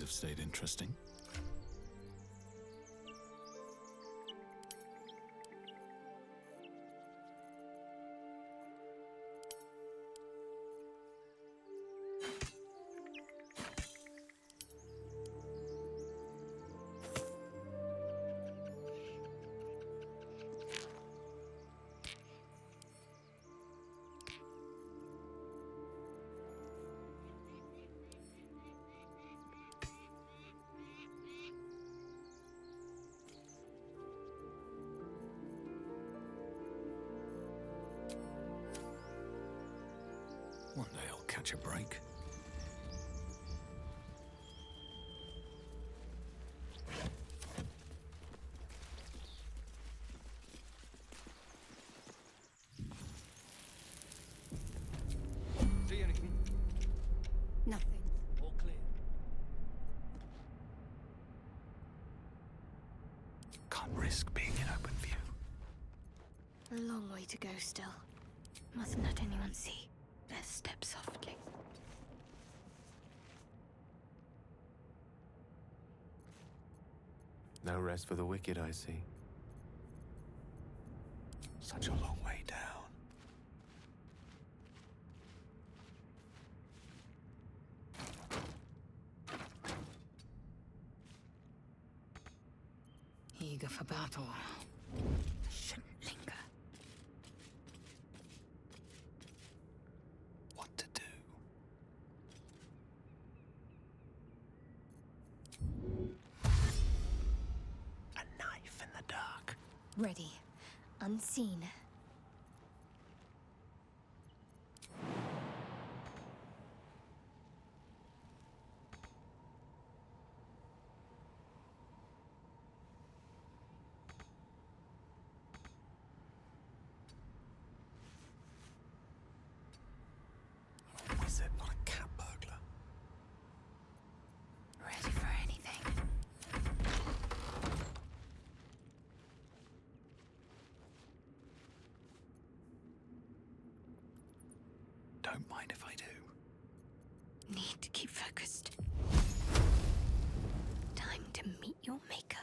have stayed interesting. One day I'll catch a break. See anything? Nothing. All clear. Can't risk being in open view. A long way to go still. Mustn't let anyone see. Best step softly. No rest for the wicked, I see. Such a long way down. Eager for battle. Shouldn't linger. What to do? A knife in the dark. Ready. Unseen. A wizard, not a cat burglar. Ready for anything. Don't mind if I do. Need to keep focused. Time to meet your maker.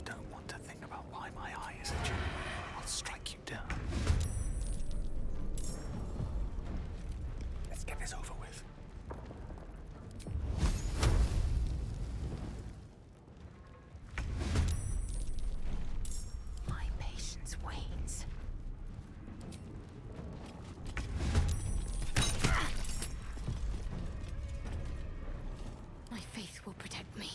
Don't want to think about why my eye is at you. I'll strike you down. Let's get this over with. My patience wanes. My faith will protect me.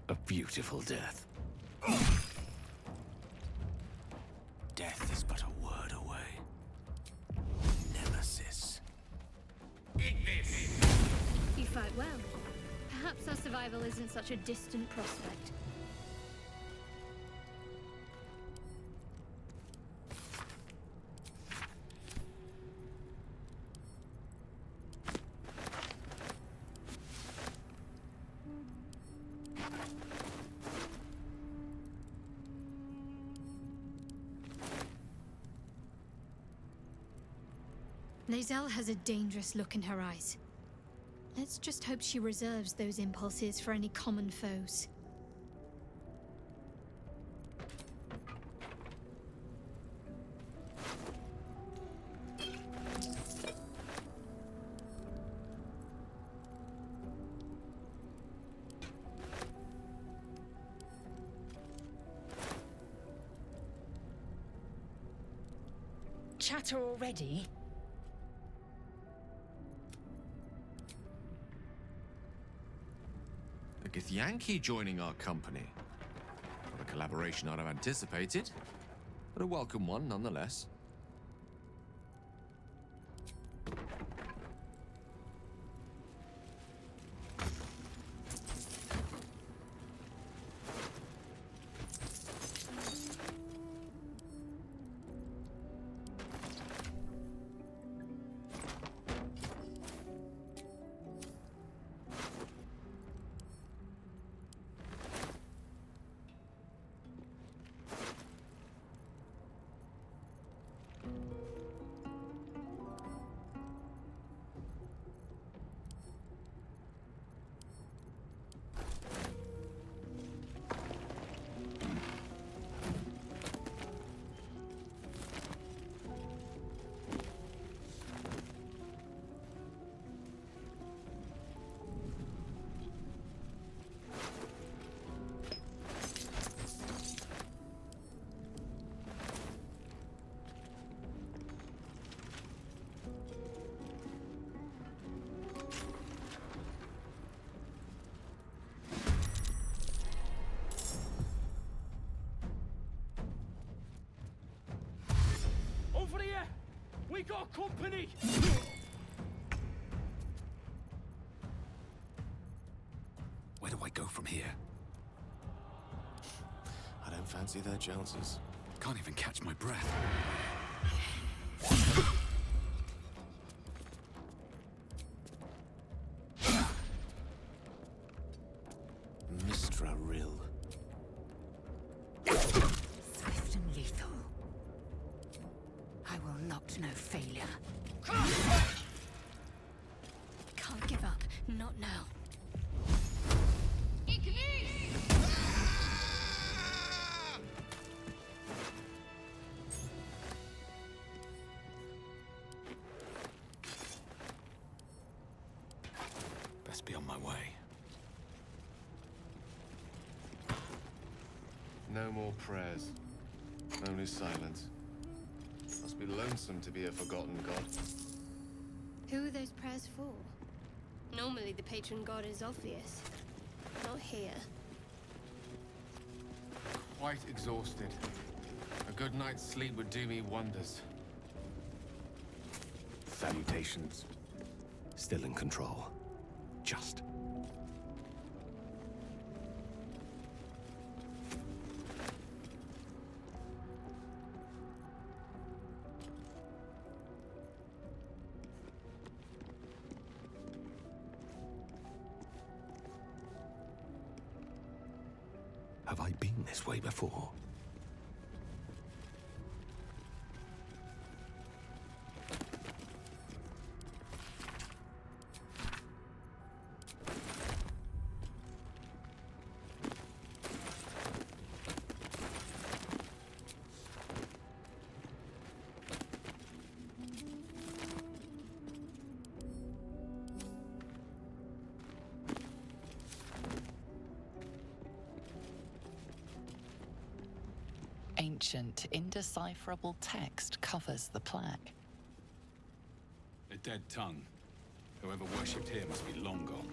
A beautiful death. Death is but a word away. Nemesis. You fight well. Perhaps our survival isn't such a distant prospect. Lae'zel has a dangerous look in her eyes. Let's just hope she reserves those impulses for any common foes. chatter already? A Githyanki joining our company. Not a collaboration I'd have anticipated, but a welcome one nonetheless. Over here! We got company! Where do I go from here? I don't fancy their chances. Can't even catch my breath. Mistra Rill. Swift and lethal. I will not know failure. Can't give up. Not now. Best be on my way. No more prayers. Only silence. Must be lonesome to be a forgotten god. Who are those prayers for? Normally the patron god is obvious. Not here. Quite exhausted. A good night's sleep would do me wonders. Salutations. Still in control. Just. Have I been this way before? Ancient, indecipherable text covers the plaque. A dead tongue. Whoever worshipped here must be long gone.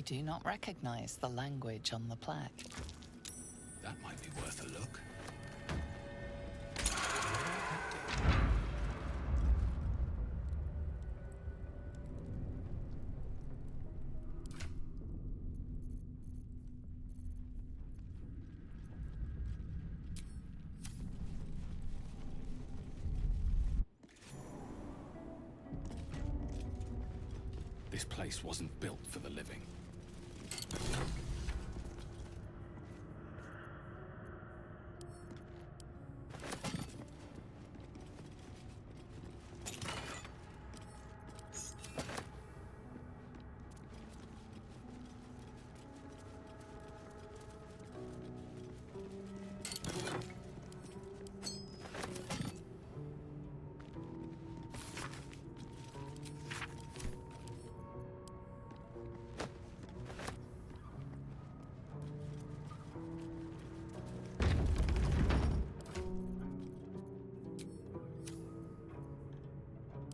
do not recognize the language on the plaque. That might be worth a look. This place wasn't built for the living.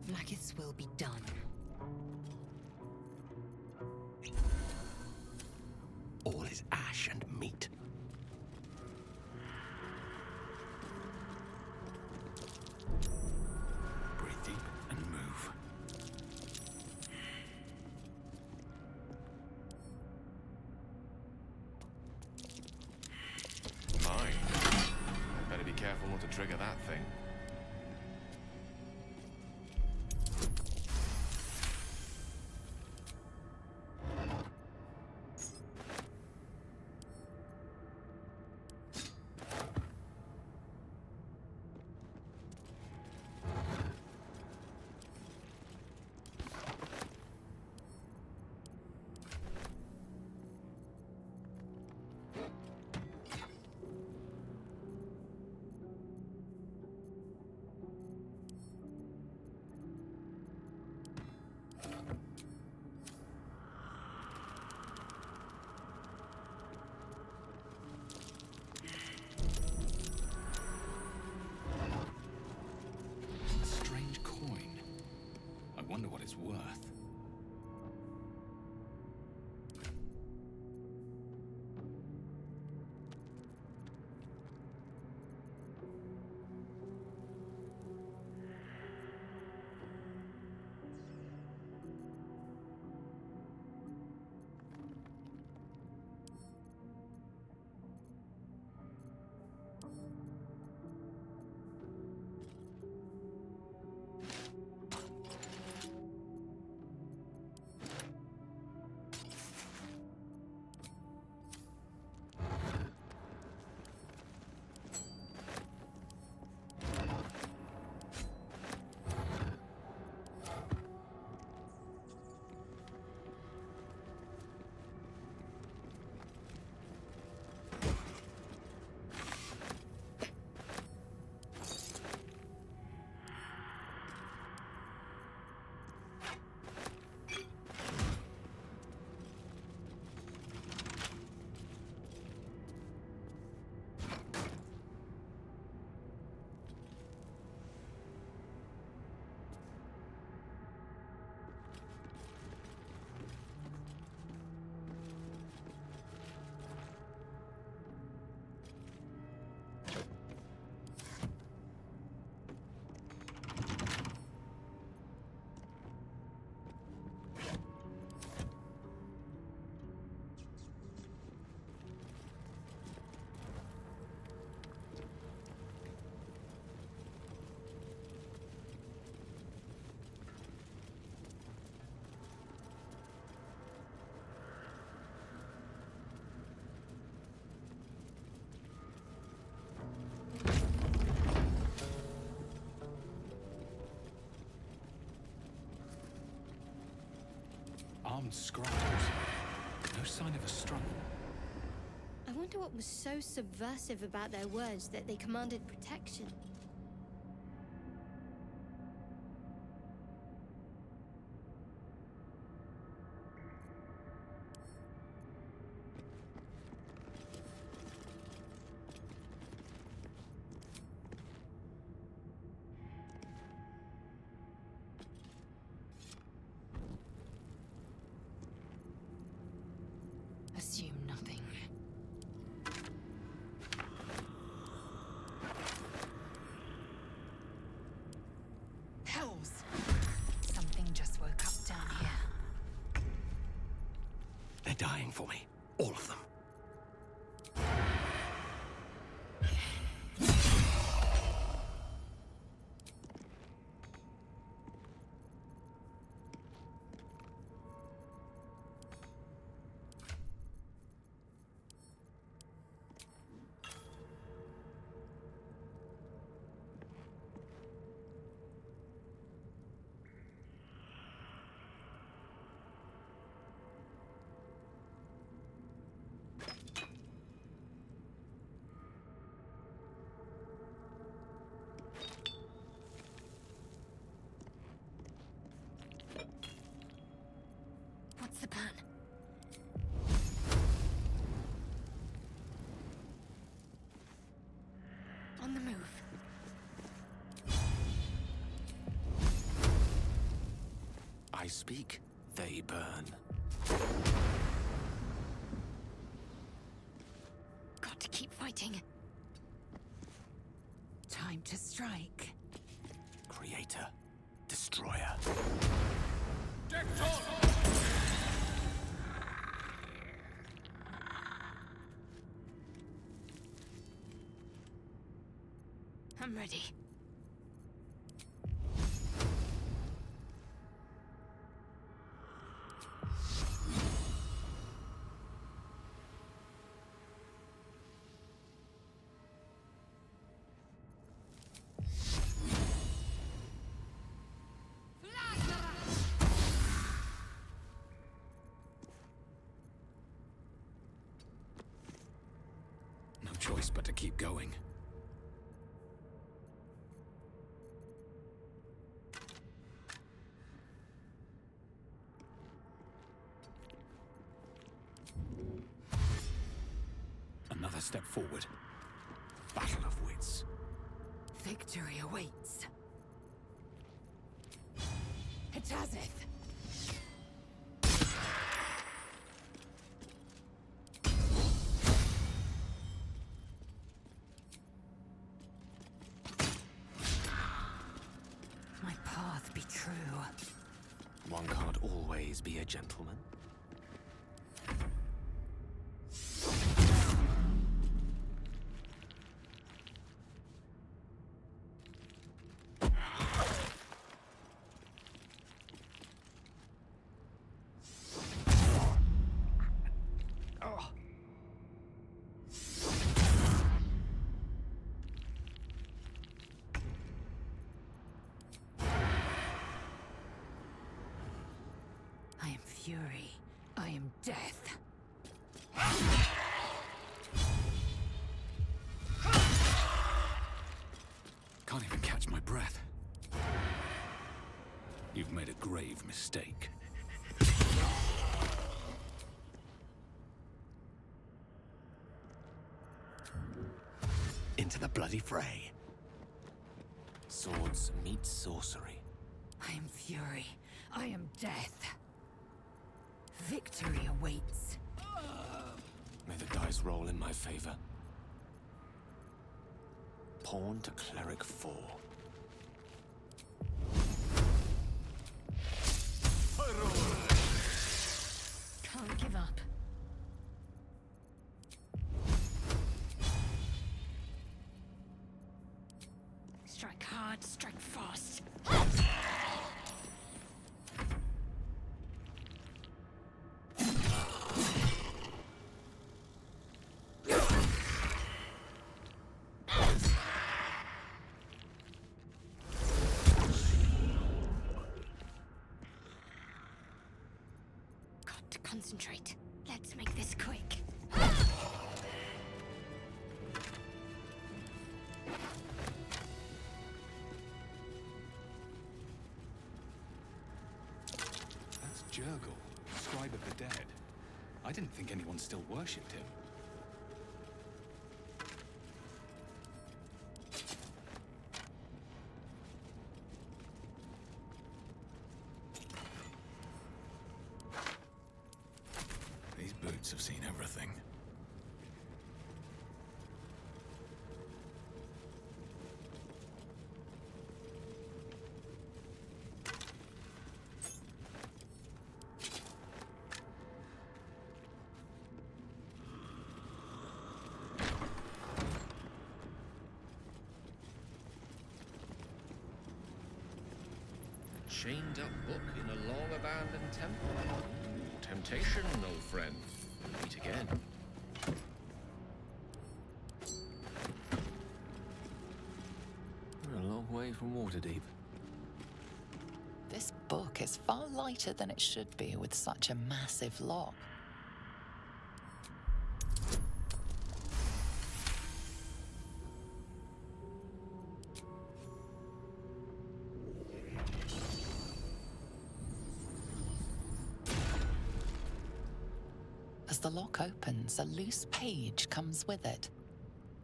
Maggot's will be done. All is ash and meat. Breathe deep and move. Mine. Better be careful not to trigger that thing. A strange coin. I wonder what it's worth. Armed scribes. No sign of a struggle. I wonder what was so subversive about their words that they commanded protection. dying for me. All of them. What's the plan? On the move. I speak, they burn. Got to keep fighting. Time to strike. Creator. Destroyer. I'm ready. No choice but to keep going. Another step forward. Battle of wits. Victory awaits. Hitazith! My path be true. One can't always be a gentleman. I am fury. I am death. Can't even catch my breath. You've made a grave mistake. Into the bloody fray. Swords meet sorcery. I am fury. I am death. Victory awaits. May the dice roll in my favor. Pawn to cleric 4. Can't give up. Strike hard, strike fast. Got to concentrate. Let's make this quick. That's Jurgle, scribe of the dead. I didn't think anyone still worshipped him. These boots have seen everything. chained up book in a long abandoned temple. Temptation, old friend. Meet again. We're a long way from Waterdeep. This book is far lighter than it should be with such a massive lock. As the lock opens, a loose page comes with it.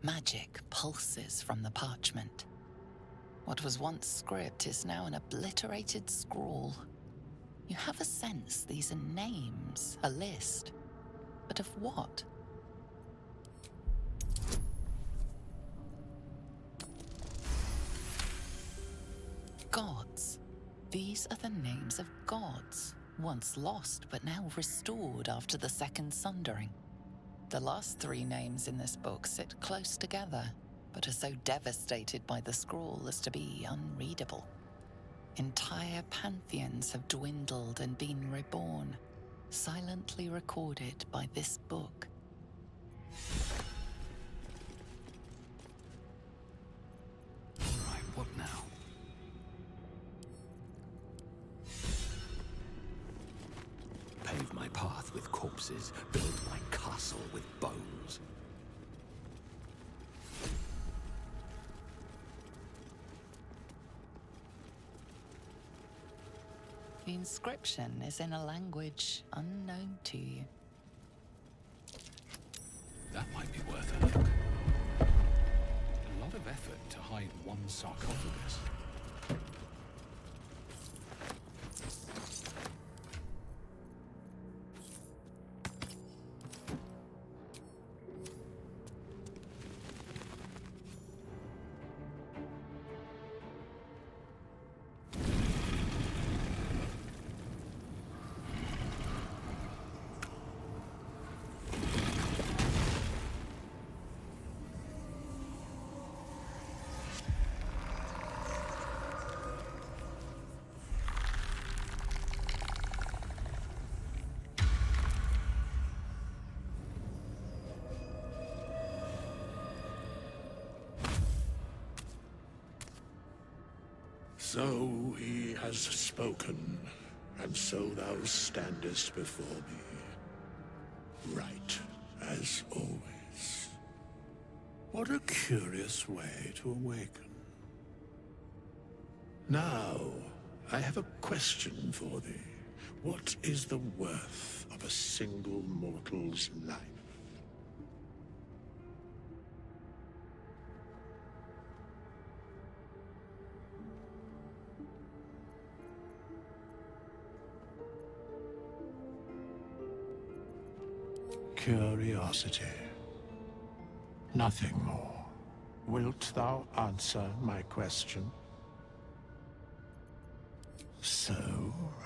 Magic pulses from the parchment. What was once script is now an obliterated scrawl. You have a sense these are names, a list. But of what? Gods. These are the names of gods, once lost but now restored after the Second Sundering. The last three names in this book sit close together, but are so devastated by the scrawl as to be unreadable. Entire pantheons have dwindled and been reborn, silently recorded by this book. Right, what now? Pave my path with corpses, build my castle with bones. The inscription is in a language unknown to you. That might be worth a look. A lot of effort to hide one sarcophagus. So he has spoken, and so thou standest before me, right as always. What a curious way to awaken. Now, I have a question for thee. What is the worth of a single mortal's life? Curiosity. Nothing more. Wilt thou answer my question? So,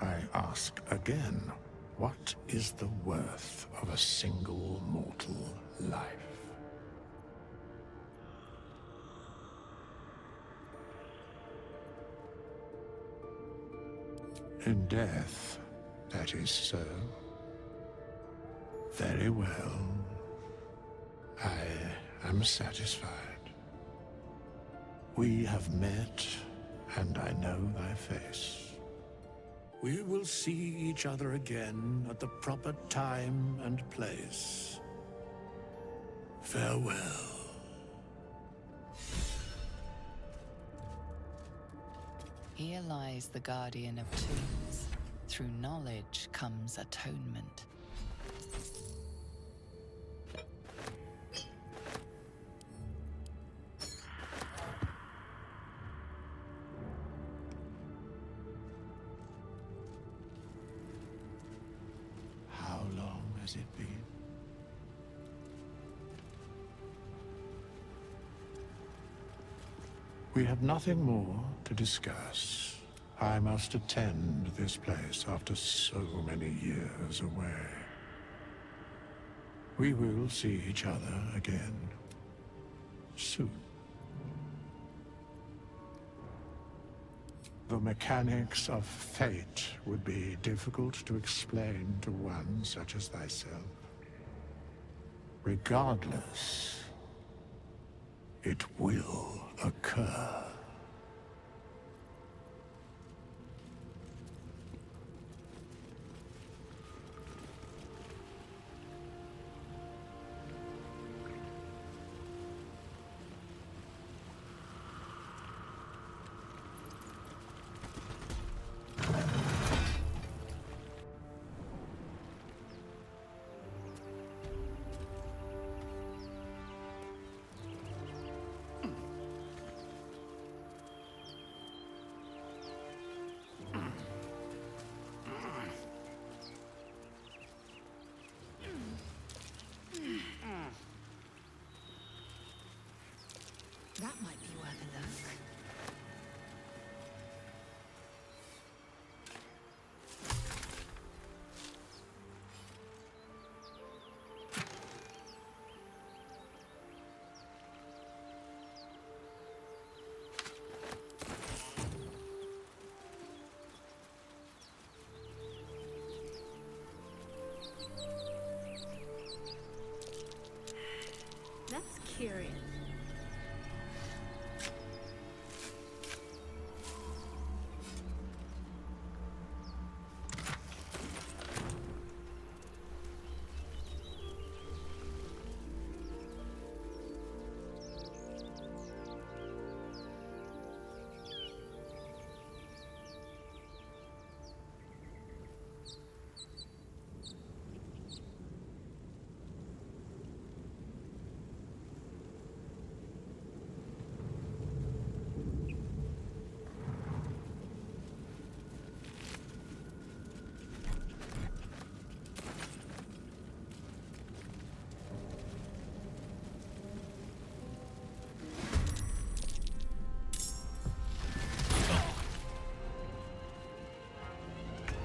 I ask again, what is the worth of a single mortal life? In death, that is so. Very well. I am satisfied. We have met, and I know thy face. We will see each other again at the proper time and place. Farewell. Here lies the guardian of tombs. Through knowledge comes atonement. How long has it been? We have nothing more to discuss. I must attend this place after so many years away. We will see each other again soon. The mechanics of fate would be difficult to explain to one such as thyself. Regardless, it will occur. That might be worth a look. That's curious.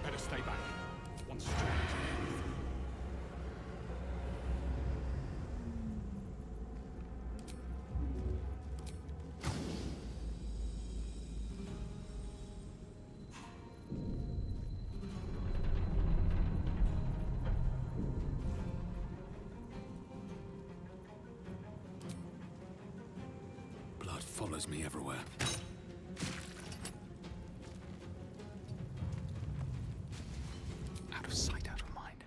Better stay back. One straight. Blood follows me everywhere. Out of sight, out of mind.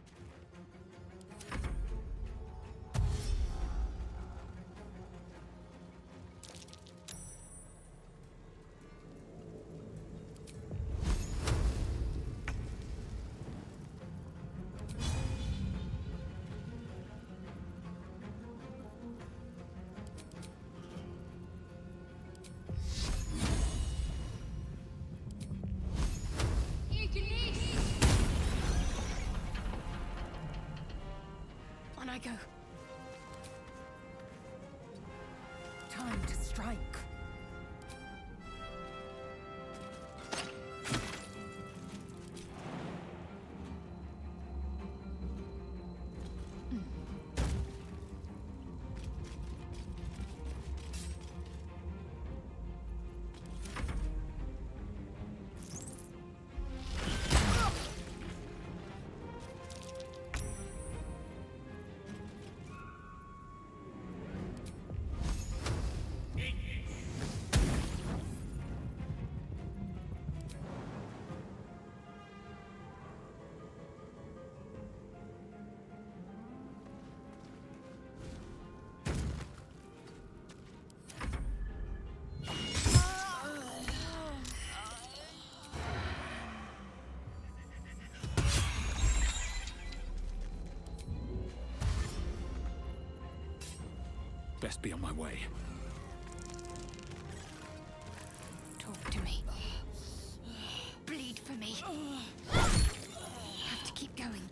On I go. Time to strike. Best be on my way. Talk to me. Bleed for me. Have to keep going.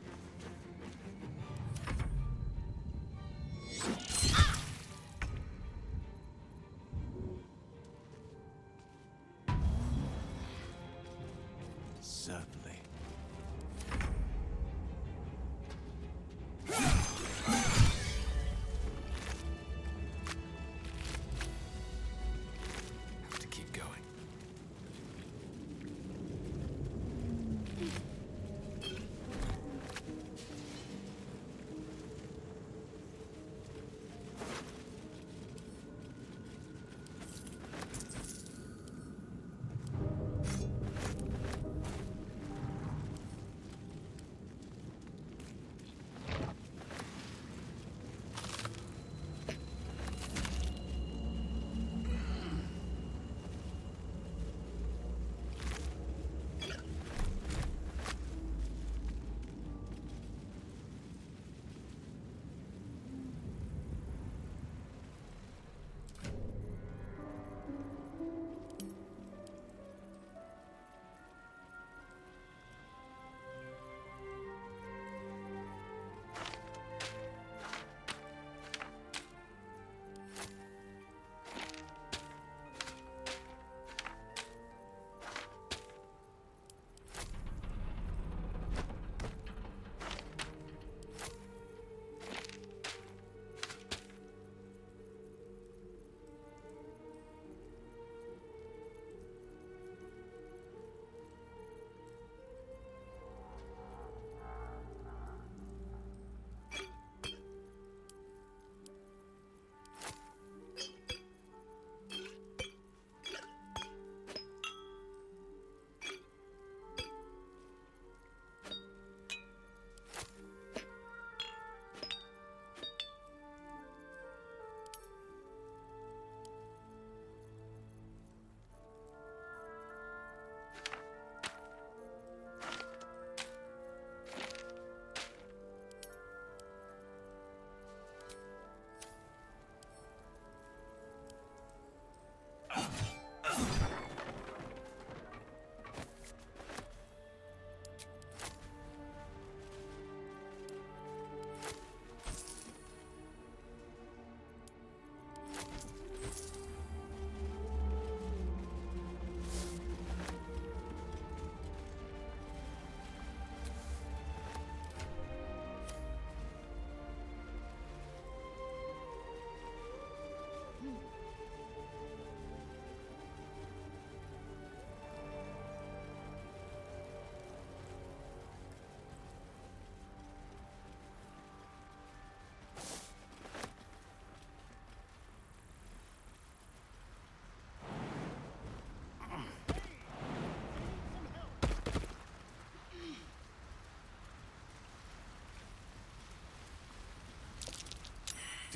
Certainly. Have to keep going.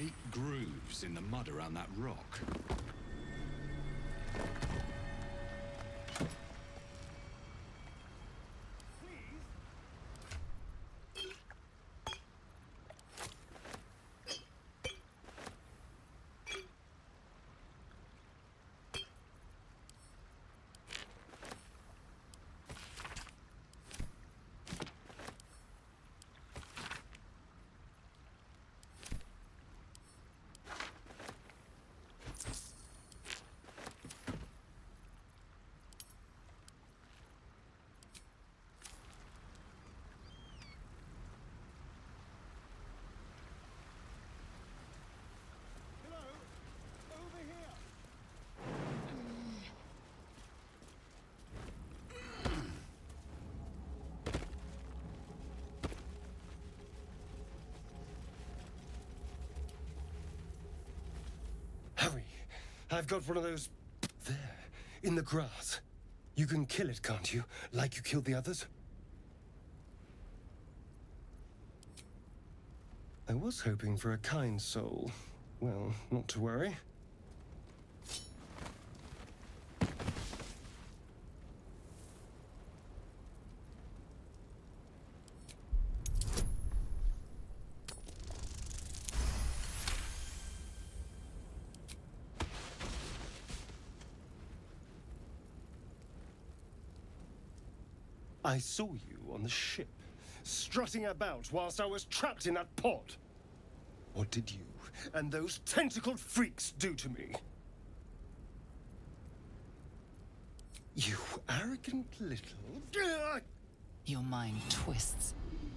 deep grooves in the mud around that rock. Hurry! I've got one of those... there, in the grass. You can kill it, can't you? Like you killed the others? I was hoping for a kind soul. Well, not to worry. I saw you on the ship, strutting about whilst I was trapped in that pod. What did you and those tentacled freaks do to me? You arrogant little... Your mind twists.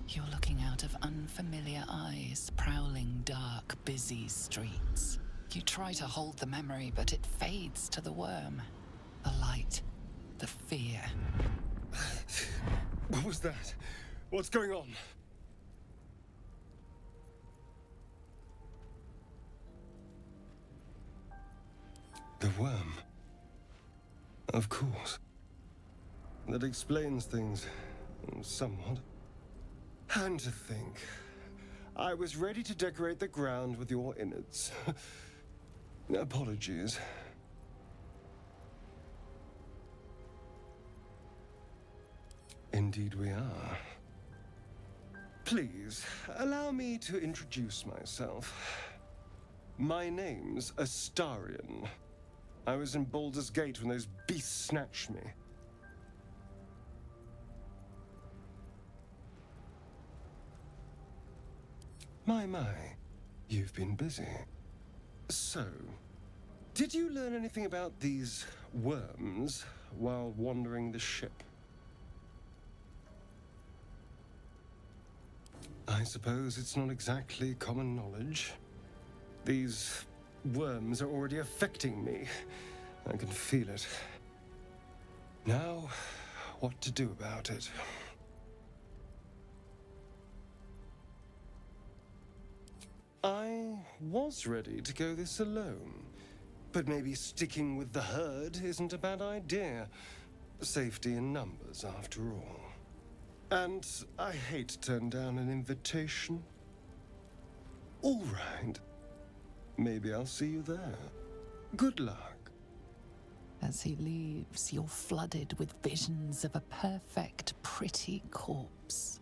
You're looking out of unfamiliar eyes, prowling dark, busy streets. You try to hold the memory, but it fades to the worm. The light, the fear. What was that? What's going on? The worm. Of course. That explains things, somewhat. And to think, I was ready to decorate the ground with your innards. Apologies. Indeed we are. Please, allow me to introduce myself. My name's Astarion. I was in Baldur's Gate when those beasts snatched me. My, you've been busy. So, did you learn anything about these worms while wandering the ship? I suppose it's not exactly common knowledge. These worms are already affecting me. I can feel it. Now, what to do about it? I was ready to go this alone, but maybe sticking with the herd isn't a bad idea. Safety in numbers, after all. And I hate to turn down an invitation. All right. Maybe I'll see you there. Good luck. As he leaves, you're flooded with visions of a perfect, pretty corpse.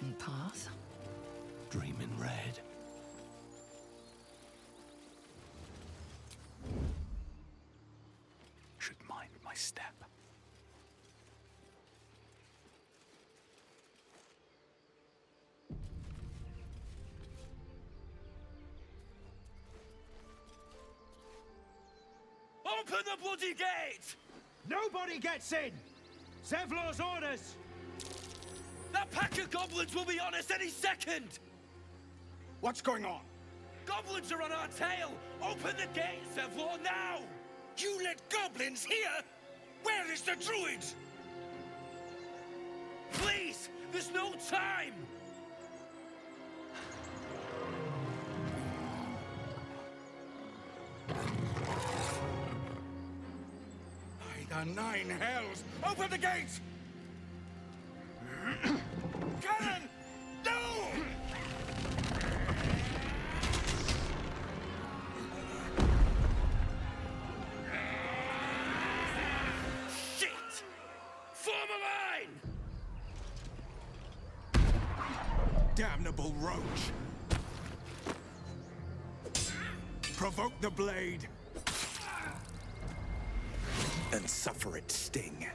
ancient path. Dream in red. Should mind my step. Open the bloody gate! Nobody gets in! Zevlor's orders! That pack of goblins will be on us any second! What's going on? Goblins are on our tail! Open the gate, Zevlor, now! You let goblins here? Where is the druid? Please! There's no time! By the nine hells! Open the gates! Cannon! No! Shit! Form a line! Damnable roach! Provoke the blade! And suffer its sting.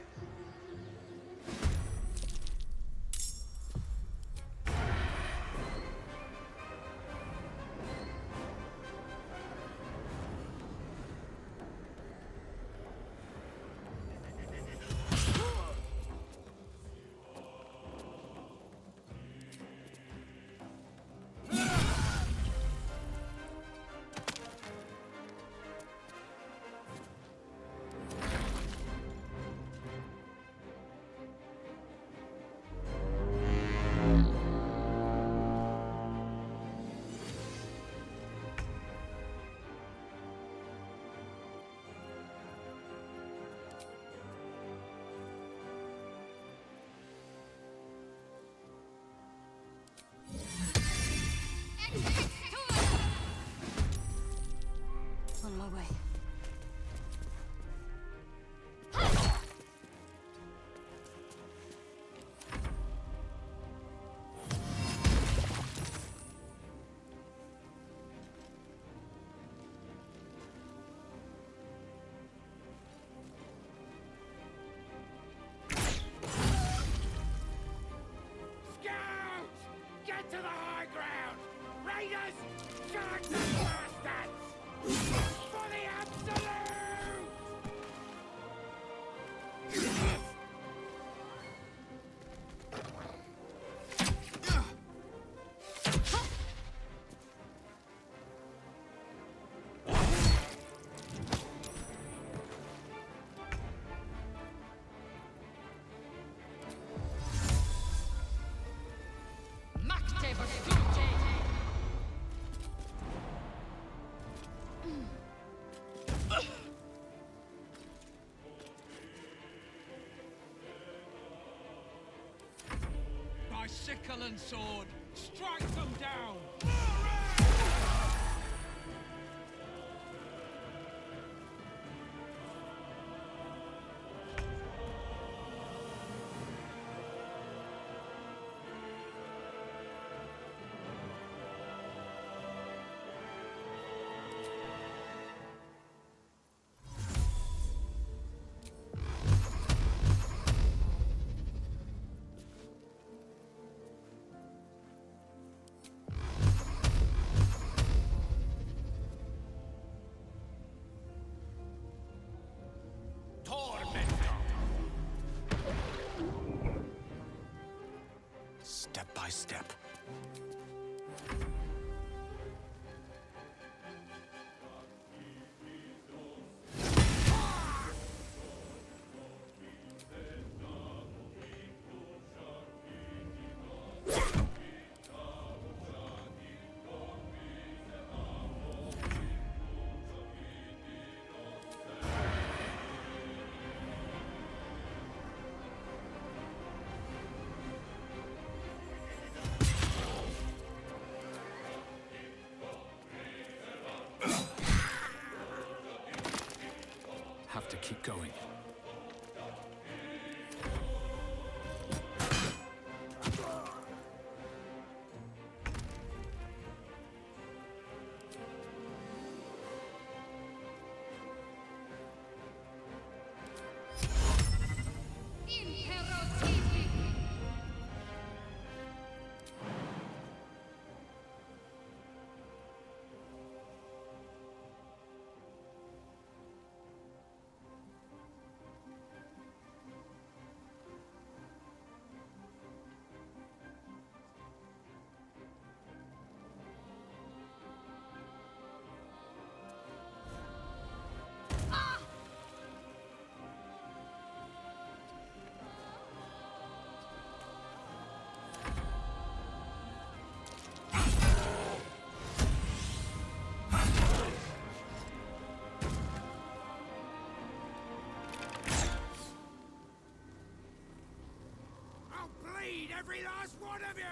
On my way. Scout! Get to the high ground! Raiders! Charge the bastards! For the absolute! By sickle and sword, strike them down! Step by step. Have to keep going. I'll bleed every last one of you!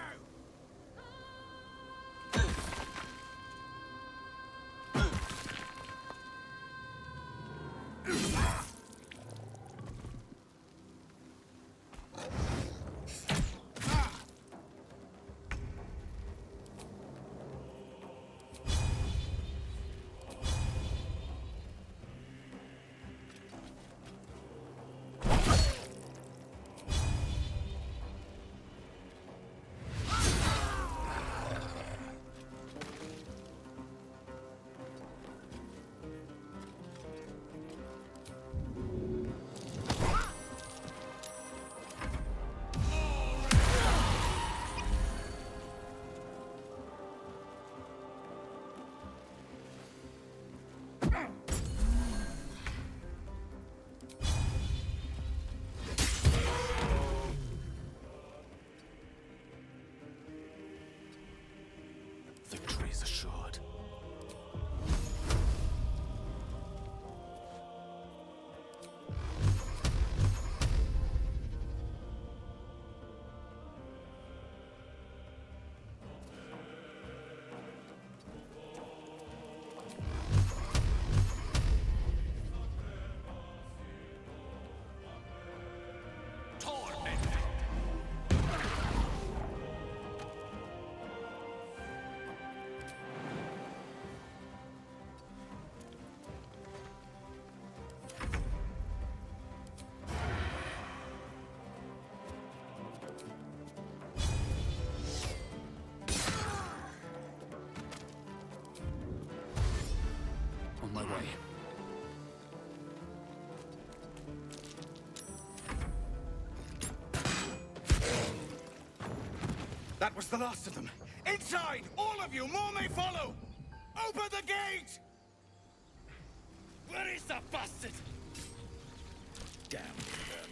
Victory is assured. On my way. That was the last of them. Inside! All of you! More may follow! Open the gate! Where is that bastard? Damn vermin.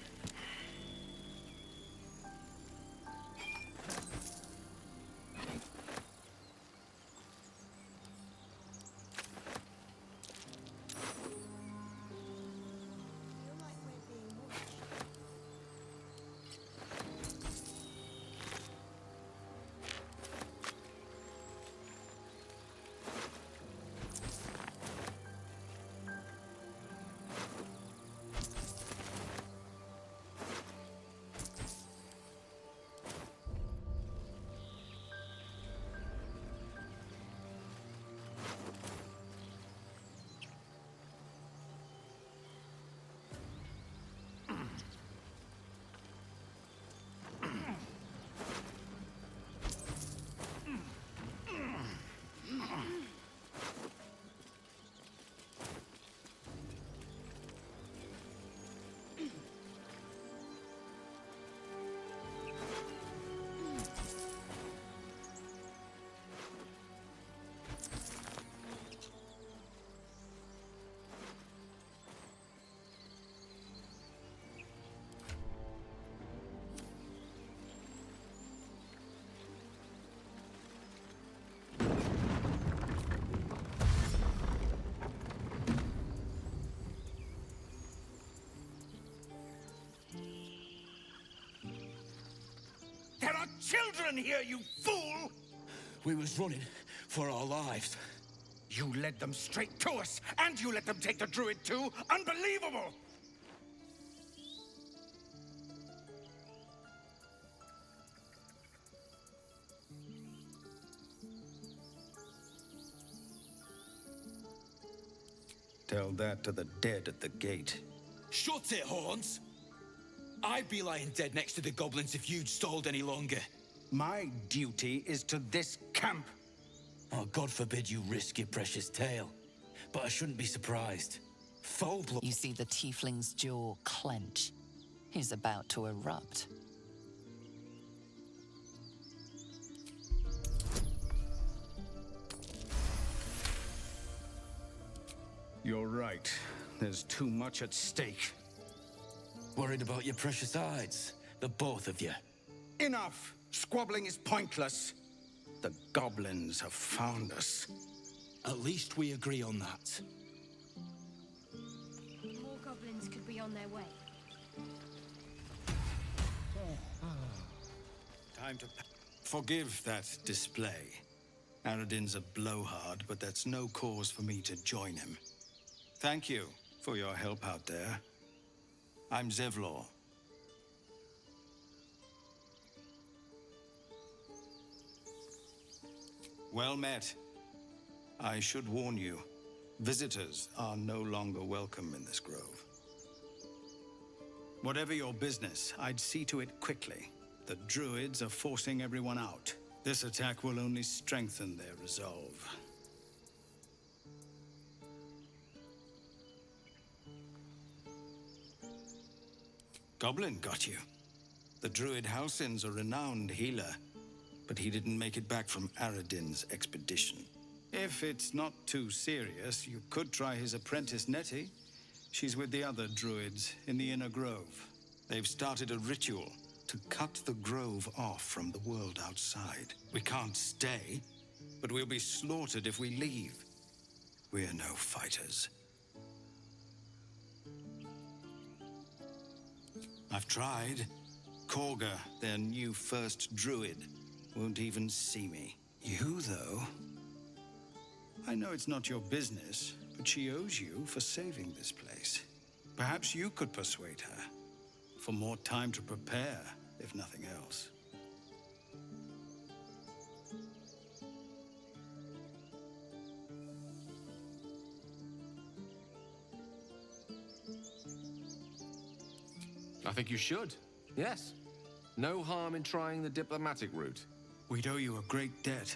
There are children here, you fool! We was running for our lives. You led them straight to us, and you let them take the druid too? Unbelievable! Tell that to the dead at the gate. Shut it, Horns! I'd be lying dead next to the goblins if you'd stalled any longer. My duty is to this camp. Oh, God forbid you risk your precious tail. But I shouldn't be surprised. Foul blood. You see the tiefling's jaw clench. He's about to erupt. You're right. There's too much at stake. Worried about your precious hides? The both of you. Enough! Squabbling is pointless. The goblins have found us. At least we agree on that. More goblins could be on their way. Time to... Forgive that display. Aradin's a blowhard, but that's no cause for me to join him. Thank you for your help out there. I'm Zevlor. Well met. I should warn you, visitors are no longer welcome in this grove. Whatever your business, I'd see to it quickly. The druids are forcing everyone out. This attack will only strengthen their resolve. Goblin got you. The druid Halsin's a renowned healer, but he didn't make it back from Aradin's expedition. If it's not too serious, you could try his apprentice Nettie. She's with the other druids in the inner grove. They've started a ritual to cut the grove off from the world outside. We can't stay, but we'll be slaughtered if we leave. We're no fighters. I've tried. Korga, their new first druid, won't even see me. You, though... I know it's not your business, but she owes you for saving this place. Perhaps you could persuade her. For more time to prepare, if nothing else. I think you should. Yes. No harm in trying the diplomatic route. We'd owe you a great debt.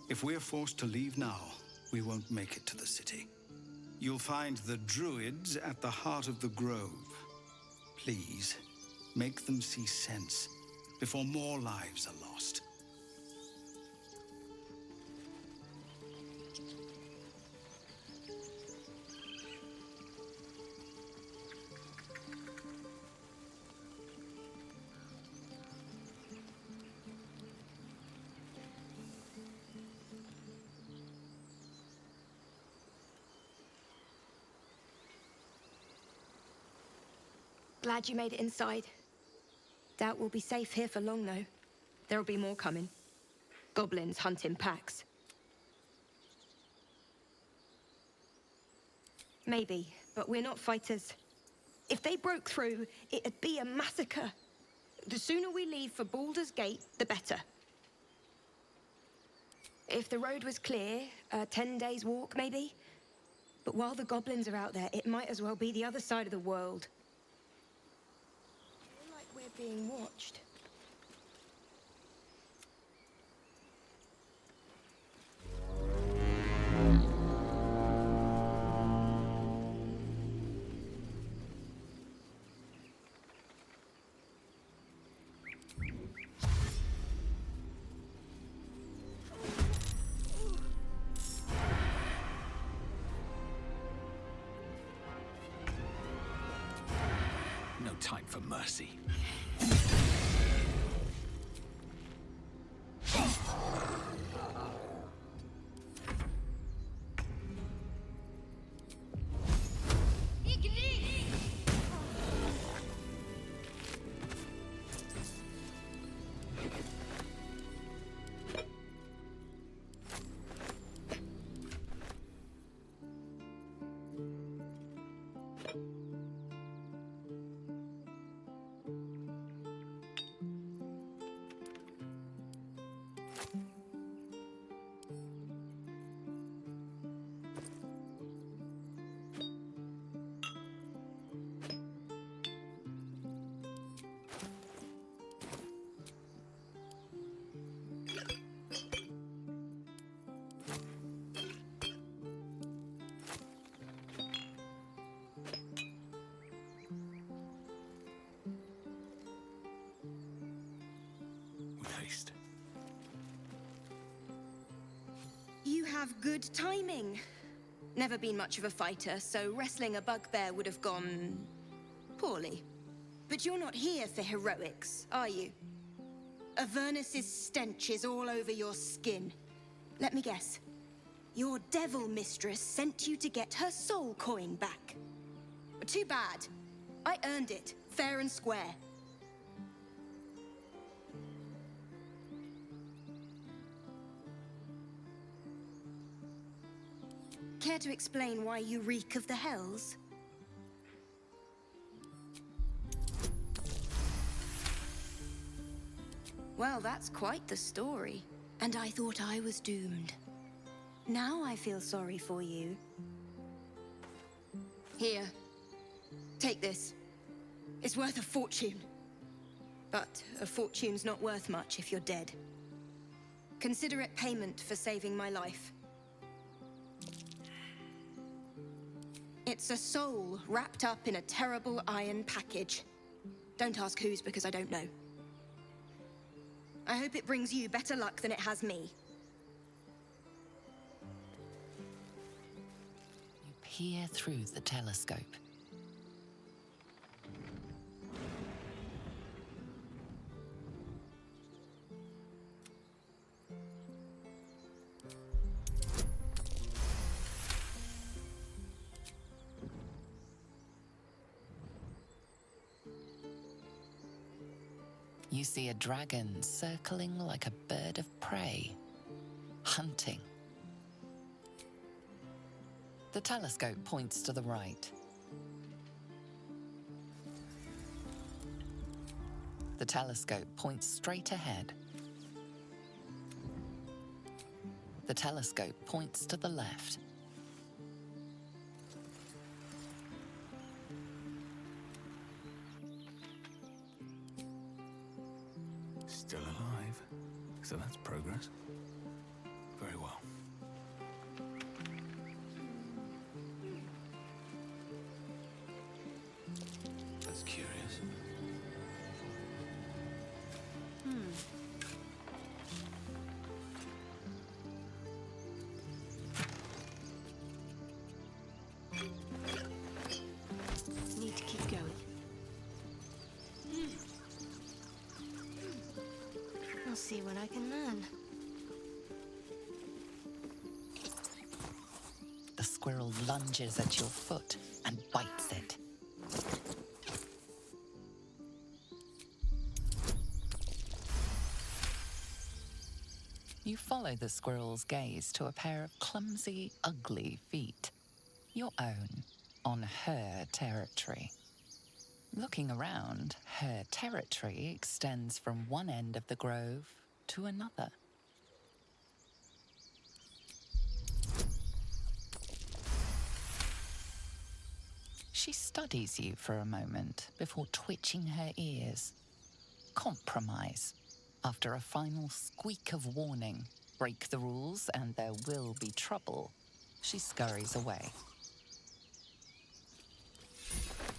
If we're forced to leave now, we won't make it to the city. You'll find the druids at the heart of the grove. Please, make them see sense before more lives are lost. Glad you made it inside. Doubt we'll be safe here for long, though. There'll be more coming. Goblins hunt in packs. Maybe, but we're not fighters. If they broke through, it'd be a massacre. The sooner we leave for Baldur's Gate, the better. If the road was clear, 10 days' walk, maybe? But while the goblins are out there, it might as well be the other side of the world. We're being watched. No time for mercy. You have good timing. Never been much of a fighter, so wrestling a bugbear would have gone... poorly. But you're not here for heroics, are you? Avernus's stench is all over your skin. Let me guess. Your devil mistress sent you to get her soul coin back. Too bad. I earned it, fair and square. Care to explain why you reek of the hells? Well, that's quite the story. And I thought I was doomed. Now I feel sorry for you. Here. Take this. It's worth a fortune. But a fortune's not worth much if you're dead. Consider it payment for saving my life. It's a soul wrapped up in a terrible iron package. Don't ask whose, because I don't know. I hope it brings you better luck than it has me. You peer through the telescope. You see a dragon circling like a bird of prey, hunting. The telescope points to the right. The telescope points straight ahead. The telescope points to the left. Still alive. So that's progress. Very well. That's curious. Need to keep going. I'll see what I can learn. The squirrel lunges at your foot and bites it. You follow the squirrel's gaze to a pair of clumsy, ugly feet. Your own, on her territory. Looking around, her territory extends from one end of the grove to another. She studies you for a moment before twitching her ears. Compromise. After a final squeak of warning, break the rules and there will be trouble, she scurries away.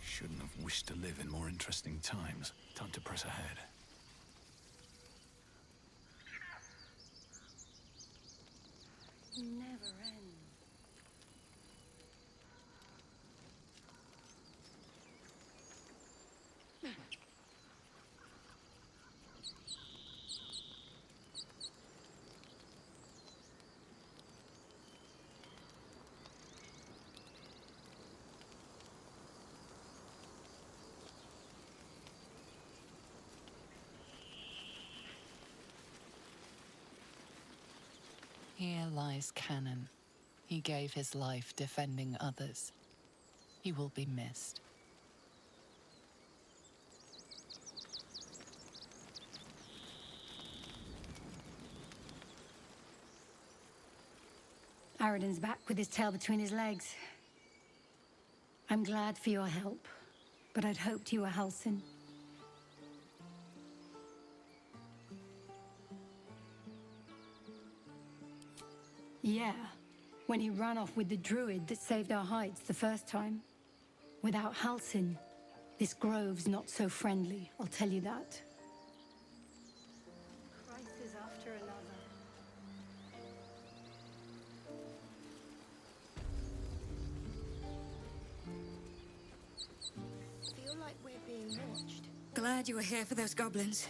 Shouldn't have wished to live in more interesting times. Time to press ahead. Never ends. Here lies Cannon. He gave his life defending others. He will be missed. Aradin's back with his tail between his legs. I'm glad for your help, but I'd hoped you were Halsin. Yeah, when he ran off with the druid that saved our hides the first time. Without Halsin, this grove's not so friendly, I'll tell you that. Crisis after another. Feel like we're being watched. Glad you were here for those goblins.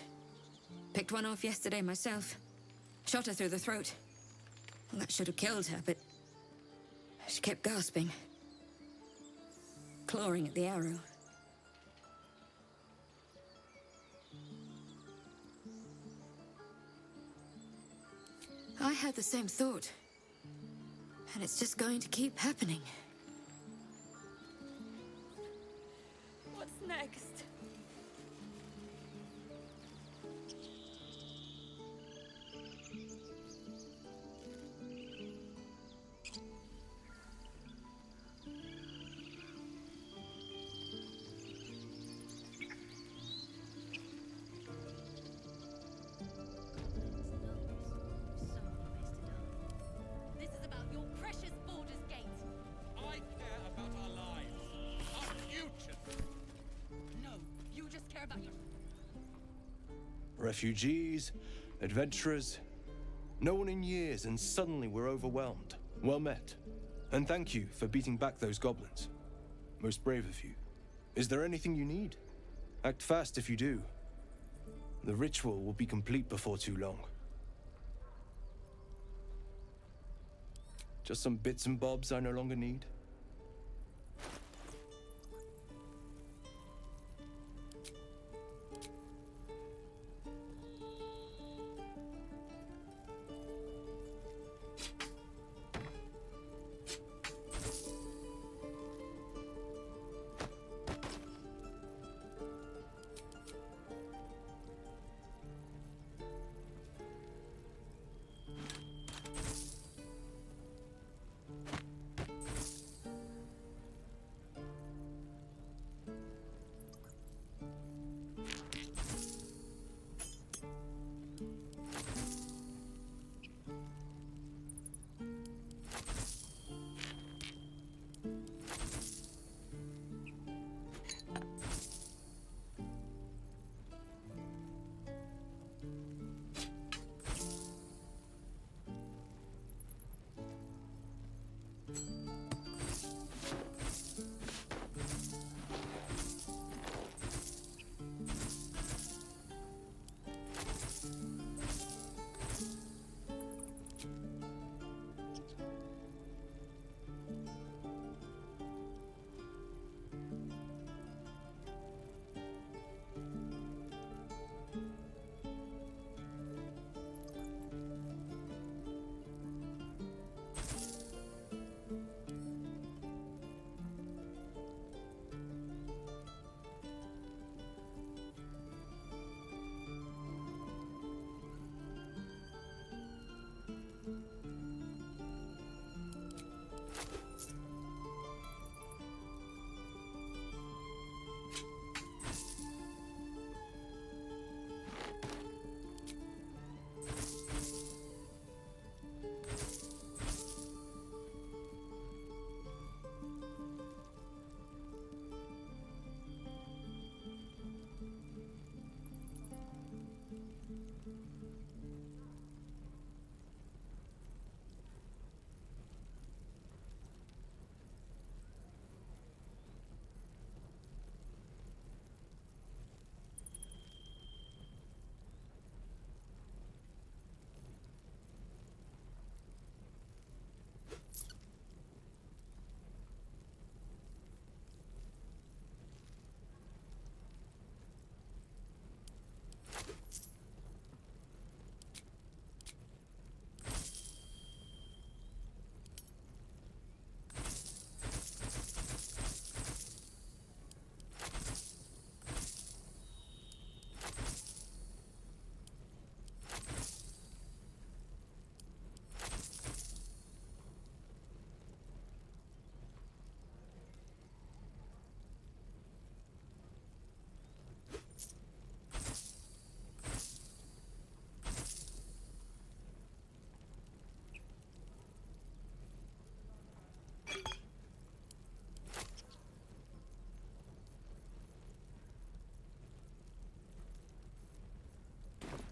Picked one off yesterday myself. Shot her through the throat. Well, that should have killed her, but she kept gasping. Clawing at the arrow. I had the same thought. And it's just going to keep happening. What's next? This is about your precious Baldur's Gate. I care about our lives, our future. No, you just care about your... Refugees, adventurers. No one in years, and suddenly we're overwhelmed. Well met. And thank you for beating back those goblins. Most brave of you. Is there anything you need? Act fast if you do. The ritual will be complete before too long. Just some bits and bobs I no longer need.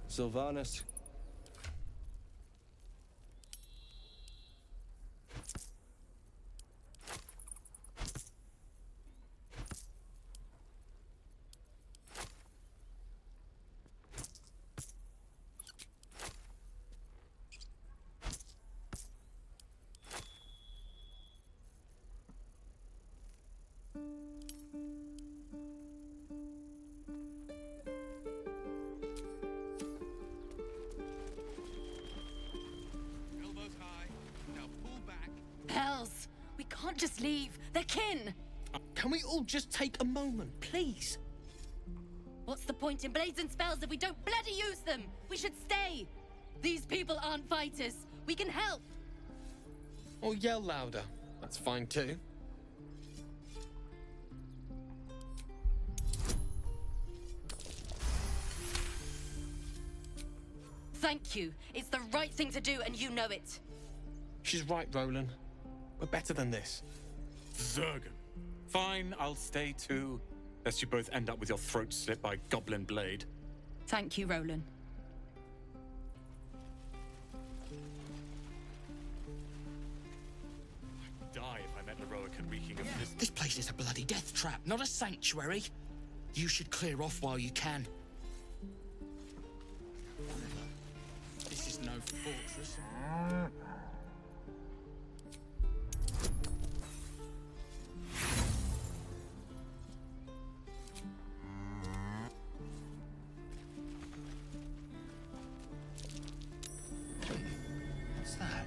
Sylvanas. just leave. They're kin. Can we all just take a moment, please? What's the point in blades and spells if we don't bloody use them? We should stay. These people aren't fighters. We can help. Or yell louder. That's fine too. Thank you. It's the right thing to do, and you know it. She's right, Roland. We're better than this. Zergan. Fine, I'll stay too. Lest you both end up with your throat slit by goblin blade. Thank you, Roland. I'd die if I met Leroica reeking of this. This place is a bloody death trap, not a sanctuary. You should clear off while you can. This is no fortress. What's that?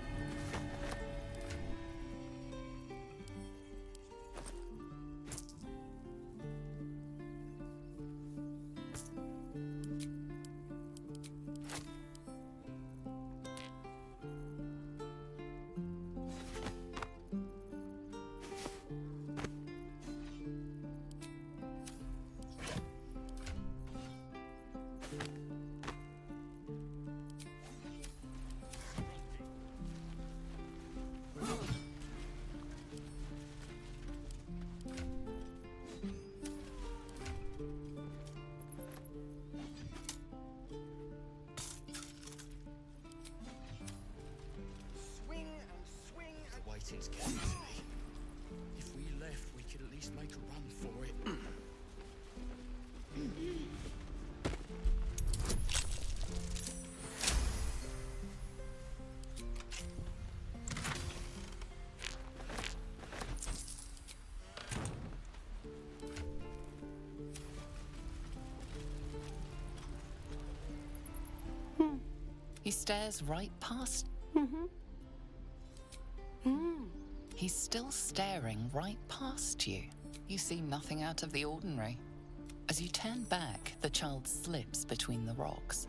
Waiting's getting to me. If we left, we could at least make a run for it. He stares right past. He's still staring right past you. You see nothing out of the ordinary. As you turn back, the child slips between the rocks.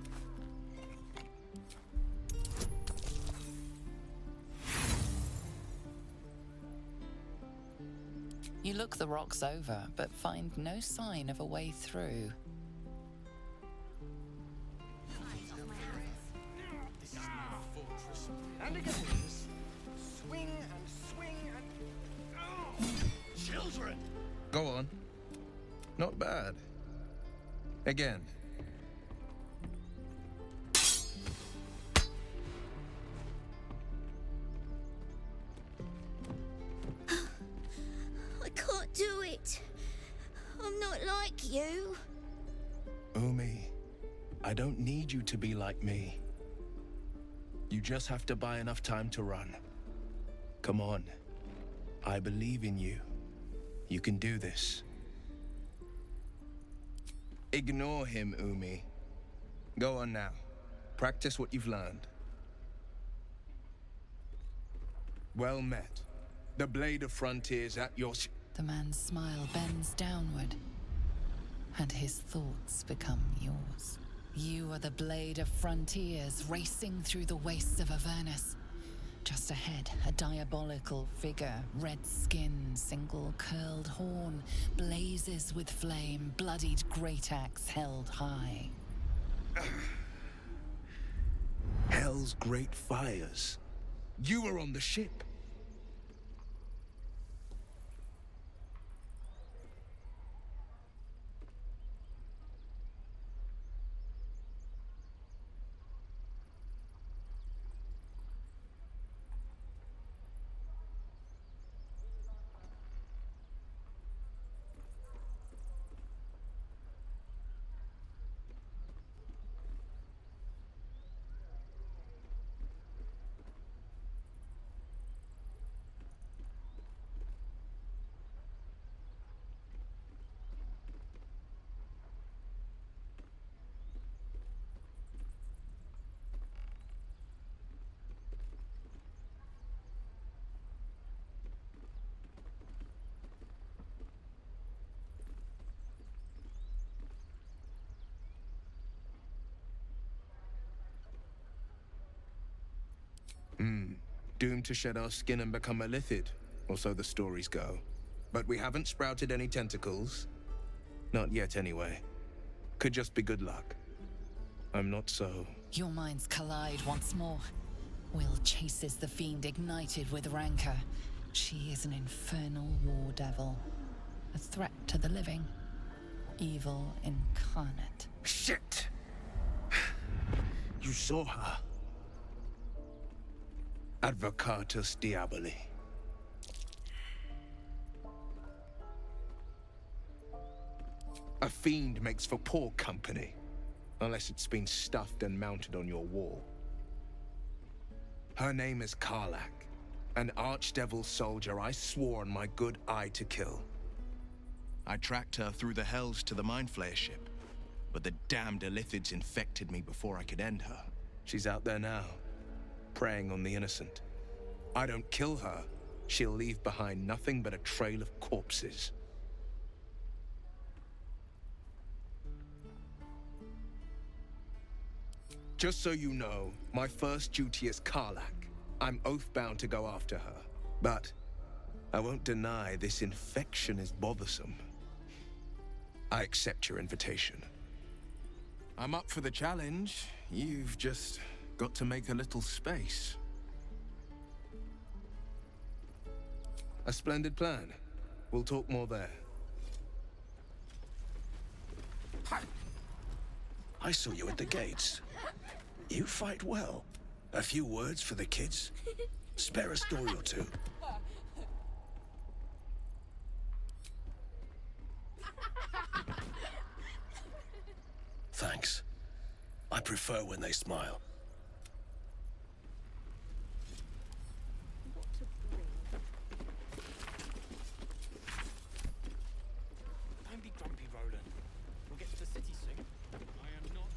You look the rocks over, but find no sign of a way through. This is no fortress. And again. Swing and swing and... Children! Go on. Not bad. Again. I can't do it. I'm not like you. Umi, I don't need you to be like me. You just have to buy enough time to run. Come on. I believe in you. You can do this. Ignore him, Umi. Go on now. Practice what you've learned. Well met. The Blade of Frontiers at your... The man's smile bends downward, and his thoughts become yours. You are the Blade of Frontiers, racing through the wastes of Avernus. Just ahead, a diabolical figure, red skin, single curled horn, blazes with flame, bloodied great axe held high. Hell's great fires. You were on the ship. Doomed to shed our skin and become a lithid, or so the stories go. But we haven't sprouted any tentacles. Not yet, anyway. Could just be good luck. I'm not so... Your minds collide once more. Will chases the fiend ignited with rancor. She is an infernal war devil. A threat to the living. Evil incarnate. Shit! You saw her. Advocatus Diaboli. A fiend makes for poor company, unless it's been stuffed and mounted on your wall. Her name is Karlach, an archdevil soldier I swore on my good eye to kill. I tracked her through the hells to the Mind Flayer ship, but the damned Illithids infected me before I could end her. She's out there now, preying on the innocent. I don't kill her, she'll leave behind nothing but a trail of corpses. Just so you know, my first duty is Karlach. I'm oath-bound to go after her. But I won't deny this infection is bothersome. I accept your invitation. I'm up for the challenge. You've just got to make a little space. A splendid plan. We'll talk more there. I saw you at the gates. You fight well. A few words for the kids? Spare a story or two. Thanks. I prefer when they smile. Don't be grumpy, Roland. We'll get to the city soon. I am not.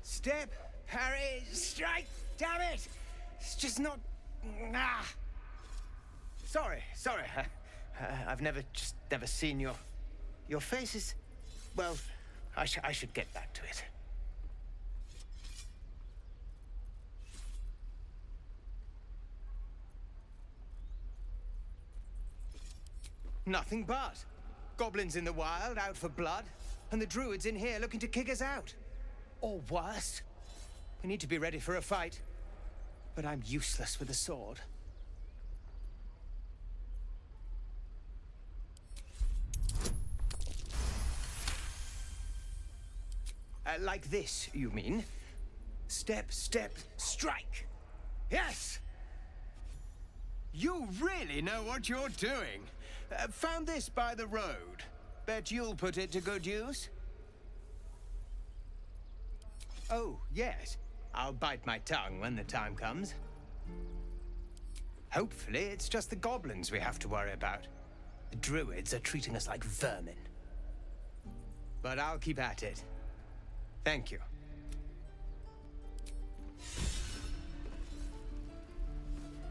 Step, parry, strike! Damn it! It's just not... Ah! Sorry. I've never seen your faces. Well, I should get back to it. Nothing but. Goblins in the wild, out for blood, and the druids in here looking to kick us out. Or worse. We need to be ready for a fight. But I'm useless with a sword. Like this, you mean? Step, strike. Yes! You really know what you're doing. Found this by the road. Bet you'll put it to good use. Oh, yes. I'll bite my tongue when the time comes. Hopefully, it's just the goblins we have to worry about. The druids are treating us like vermin. But I'll keep at it. Thank you.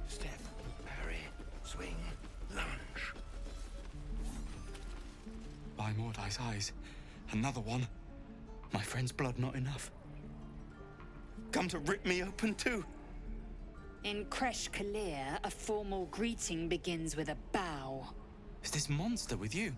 Step, parry, swing, lunge. By Mordai's eyes, another one. My friend's blood not enough. Come to rip me open too. In Kresh Kalir, a formal greeting begins with a bow. Is this monster with you?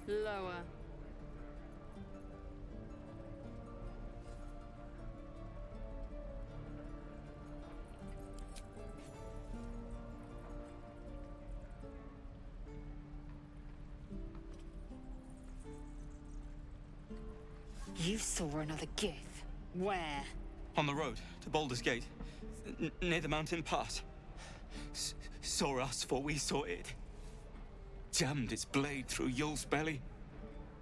Lower. You saw another gith. Where? On the road to Baldur's Gate, near the mountain pass. Saw us before we saw it. Jammed its blade through Yul's belly.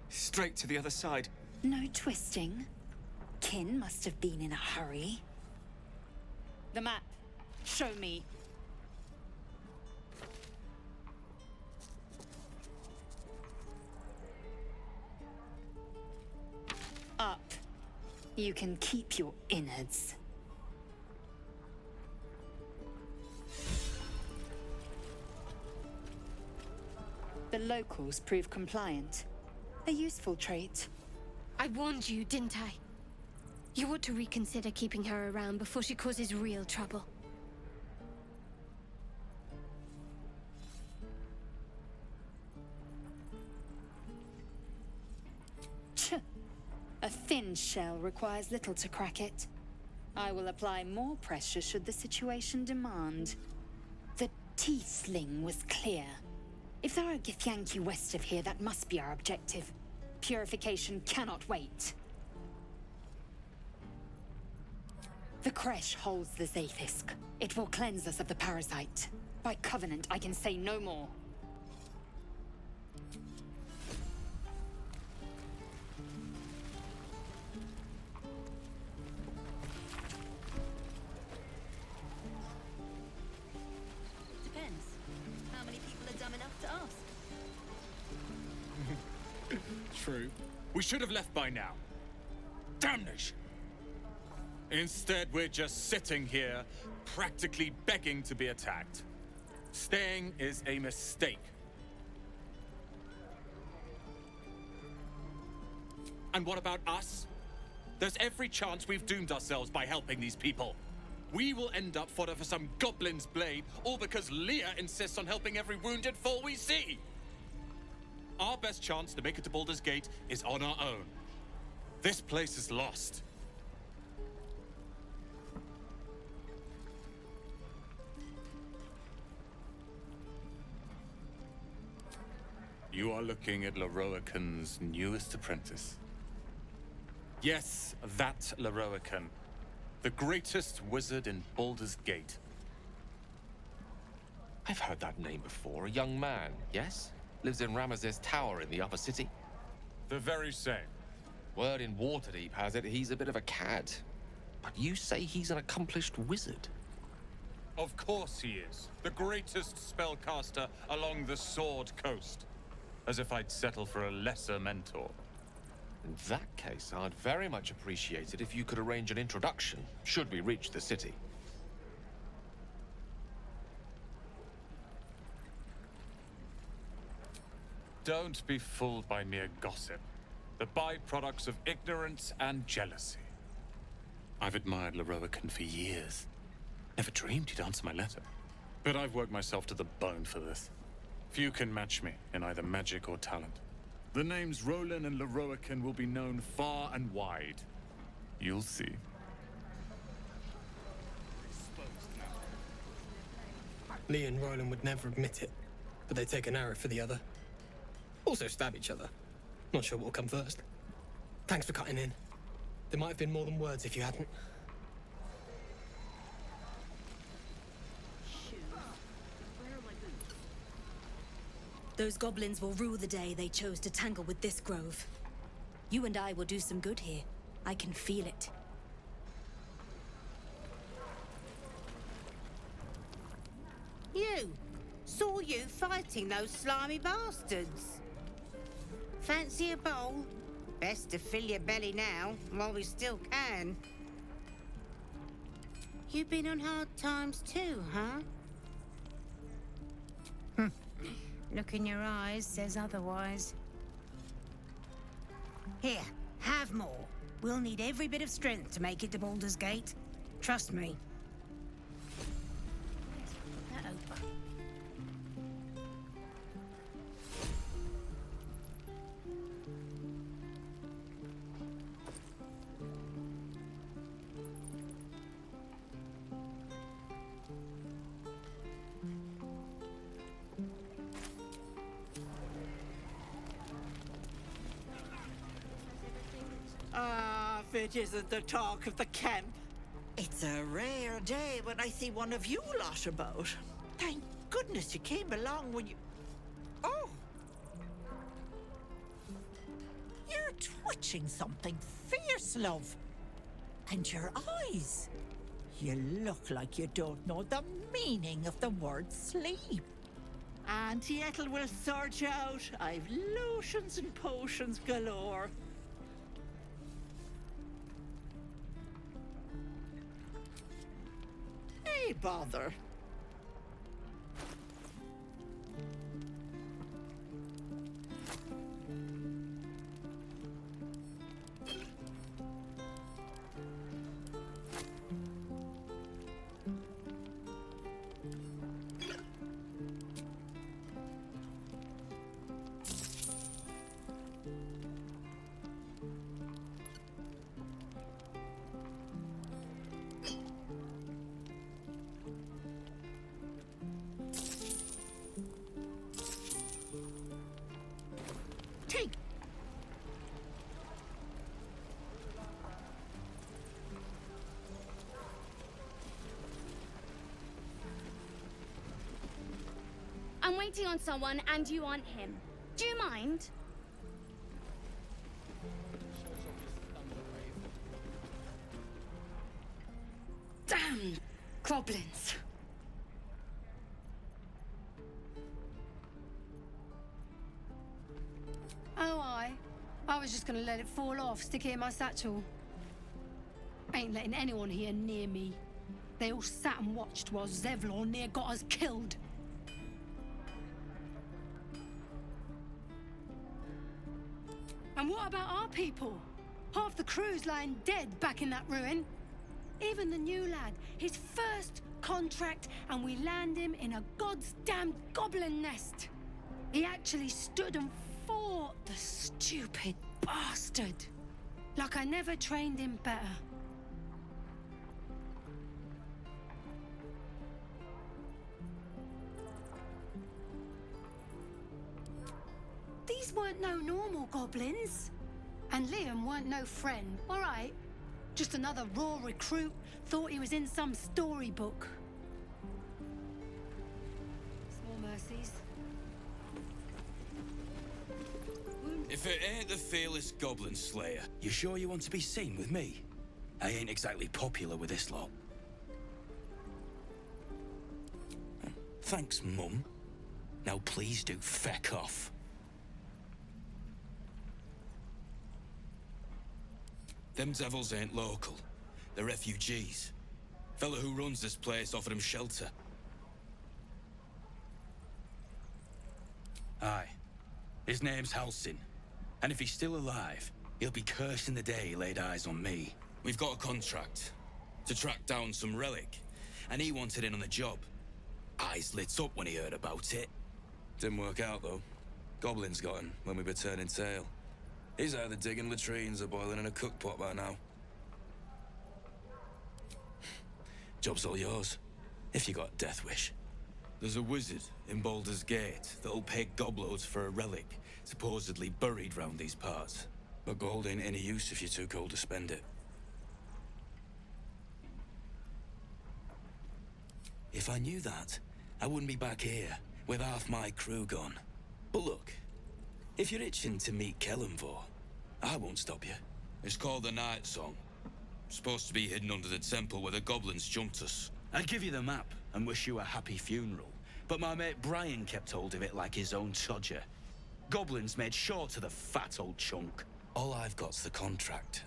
Straight to the other side. No twisting. Kin must have been in a hurry. The map. Show me. Up. You can keep your innards. the locals prove compliant. A useful trait. I warned you, didn't I? You ought to reconsider keeping her around before she causes real trouble. A thin shell requires little to crack it. I will apply more pressure should the situation demand. The tiefling was clear. If there are Githyanki west of here, that must be our objective. Purification cannot wait. The creche holds the Zaithisk. It will cleanse us of the parasite. By covenant, I can say no more. Depends. How many people are dumb enough to ask? True. We should have left by now. Damnation! Instead, we're just sitting here, practically begging to be attacked. Staying is a mistake. And what about us? There's every chance we've doomed ourselves by helping these people. We will end up fodder for some goblin's blade, all because Leah insists on helping every wounded foe we see. Our best chance to make it to Baldur's Gate is on our own. This place is lost. You are looking at Leroican's newest apprentice. Yes, that Leroican. The greatest wizard in Baldur's Gate. I've heard that name before. A young man, yes? Lives in Ramaz's tower in the upper city. The very same. Word in Waterdeep has it he's a bit of a cad. But you say he's an accomplished wizard. Of course he is. The greatest spellcaster along the Sword Coast. As if I'd settle for a lesser mentor. In that case, I'd very much appreciate it if you could arrange an introduction, should we reach the city. Don't be fooled by mere gossip. The byproducts of ignorance and jealousy. I've admired Leroican for years. Never dreamed he'd answer my letter. But I've worked myself to the bone for this. Few can match me in either magic or talent. The names Roland and Leroican will be known far and wide. You'll see. Lee and Roland would never admit it, but they take an arrow for the other. Also stab each other. Not sure what will come first. Thanks for cutting in. There might have been more than words if you hadn't. Those goblins will rue the day they chose to tangle with this grove. You and I will do some good here. I can feel it. You! Saw you fighting those slimy bastards. Fancy a bowl? Best to fill your belly now, while we still can. You've been on hard times too, huh? Look in your eyes says otherwise. Here, have more. We'll need every bit of strength to make it to Baldur's Gate. Trust me. That over. If it isn't the talk of the camp. It's a rare day when I see one of you lot about. Thank goodness you came along when you... Oh! You're twitching something fierce, love. And your eyes. You look like you don't know the meaning of the word sleep. Auntie Ethel will sort you out. I've lotions and potions galore. Hey, bother. Take. I'm waiting on someone and you aren't him. Do you mind? Damn goblins. Oh, I was just gonna let it fall off, stick it in my satchel. Ain't letting anyone here near me. They all sat and watched while Zevlor near got us killed. And what about our people? Half the crew's lying dead back in that ruin. Even the new lad, his first contract, and we land him in a god's damned goblin nest. He actually stood and fought, the stupid bastard. Like I never trained him better. These weren't no normal goblins. And Liam weren't no friend, all right? Just another raw recruit, thought he was in some storybook. Small mercies. If it ain't the fearless Goblin Slayer, you sure you want to be seen with me? I ain't exactly popular with this lot. Thanks, Mum. Now please do feck off. Them devils ain't local. They're refugees. Fella who runs this place offered them shelter. Aye. His name's Halsin. And if he's still alive, he'll be cursing the day he laid eyes on me. We've got a contract to track down some relic, and he wanted in on the job. Eyes lit up when he heard about it. Didn't work out, though. Goblins got him when we were turning tail. He's either digging latrines or boiling in a cookpot by now. Job's all yours, if you got a death wish. There's a wizard in Baldur's Gate that'll pay gobloads for a relic supposedly buried round these parts. But gold ain't any use if you're too cold to spend it. If I knew that, I wouldn't be back here with half my crew gone. But look, if you're itching to meet Kellenvor, I won't stop you. It's called the Night Song. Supposed to be hidden under the temple where the goblins jumped us. I'd give you the map and wish you a happy funeral, but my mate Brian kept hold of it like his own Todger. Goblins made sure to the fat old chunk. All I've got's the contract.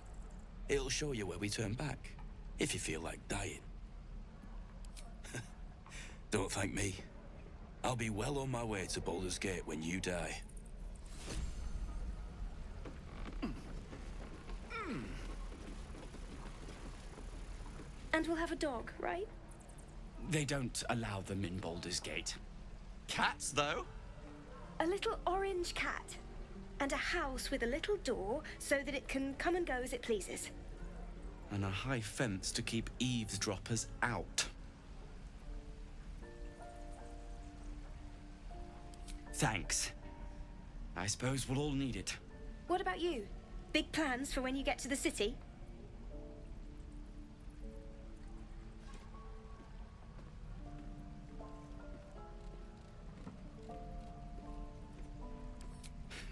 It'll show you where we turn back, if you feel like dying. Don't thank me. I'll be well on my way to Baldur's Gate when you die. And we'll have a dog, right? They don't allow them in Baldur's Gate. Cats, though? A little orange cat. And a house with a little door so that it can come and go as it pleases. And a high fence to keep eavesdroppers out. Thanks. I suppose we'll all need it. What about you? Big plans for when you get to the city?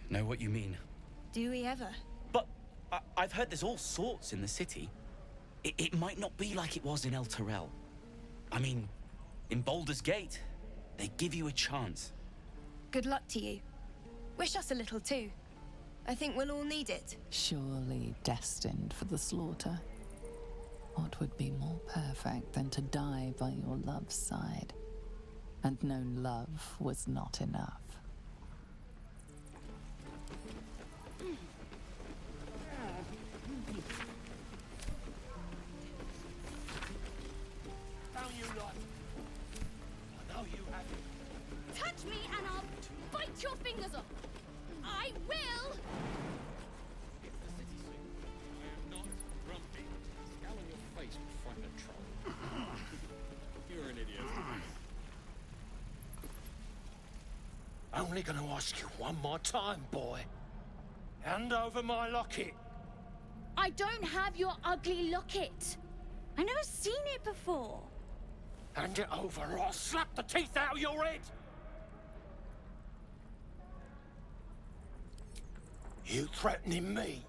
Know what you mean? Do we ever? But I've heard there's all sorts in the city. It might not be like it was in El Terrell. I mean, in Baldur's Gate, they give you a chance. Good luck to you. Wish us a little too. I think we'll all need it. Surely destined for the slaughter. What would be more perfect than to die by your love's side? And no love was not enough. Touch me and I'll bite your fingers off. I will only going to ask you one more time, boy. Hand over my locket. I don't have your ugly locket. I never seen it before. Hand it over or I'll slap the teeth out of your head. You threatening me?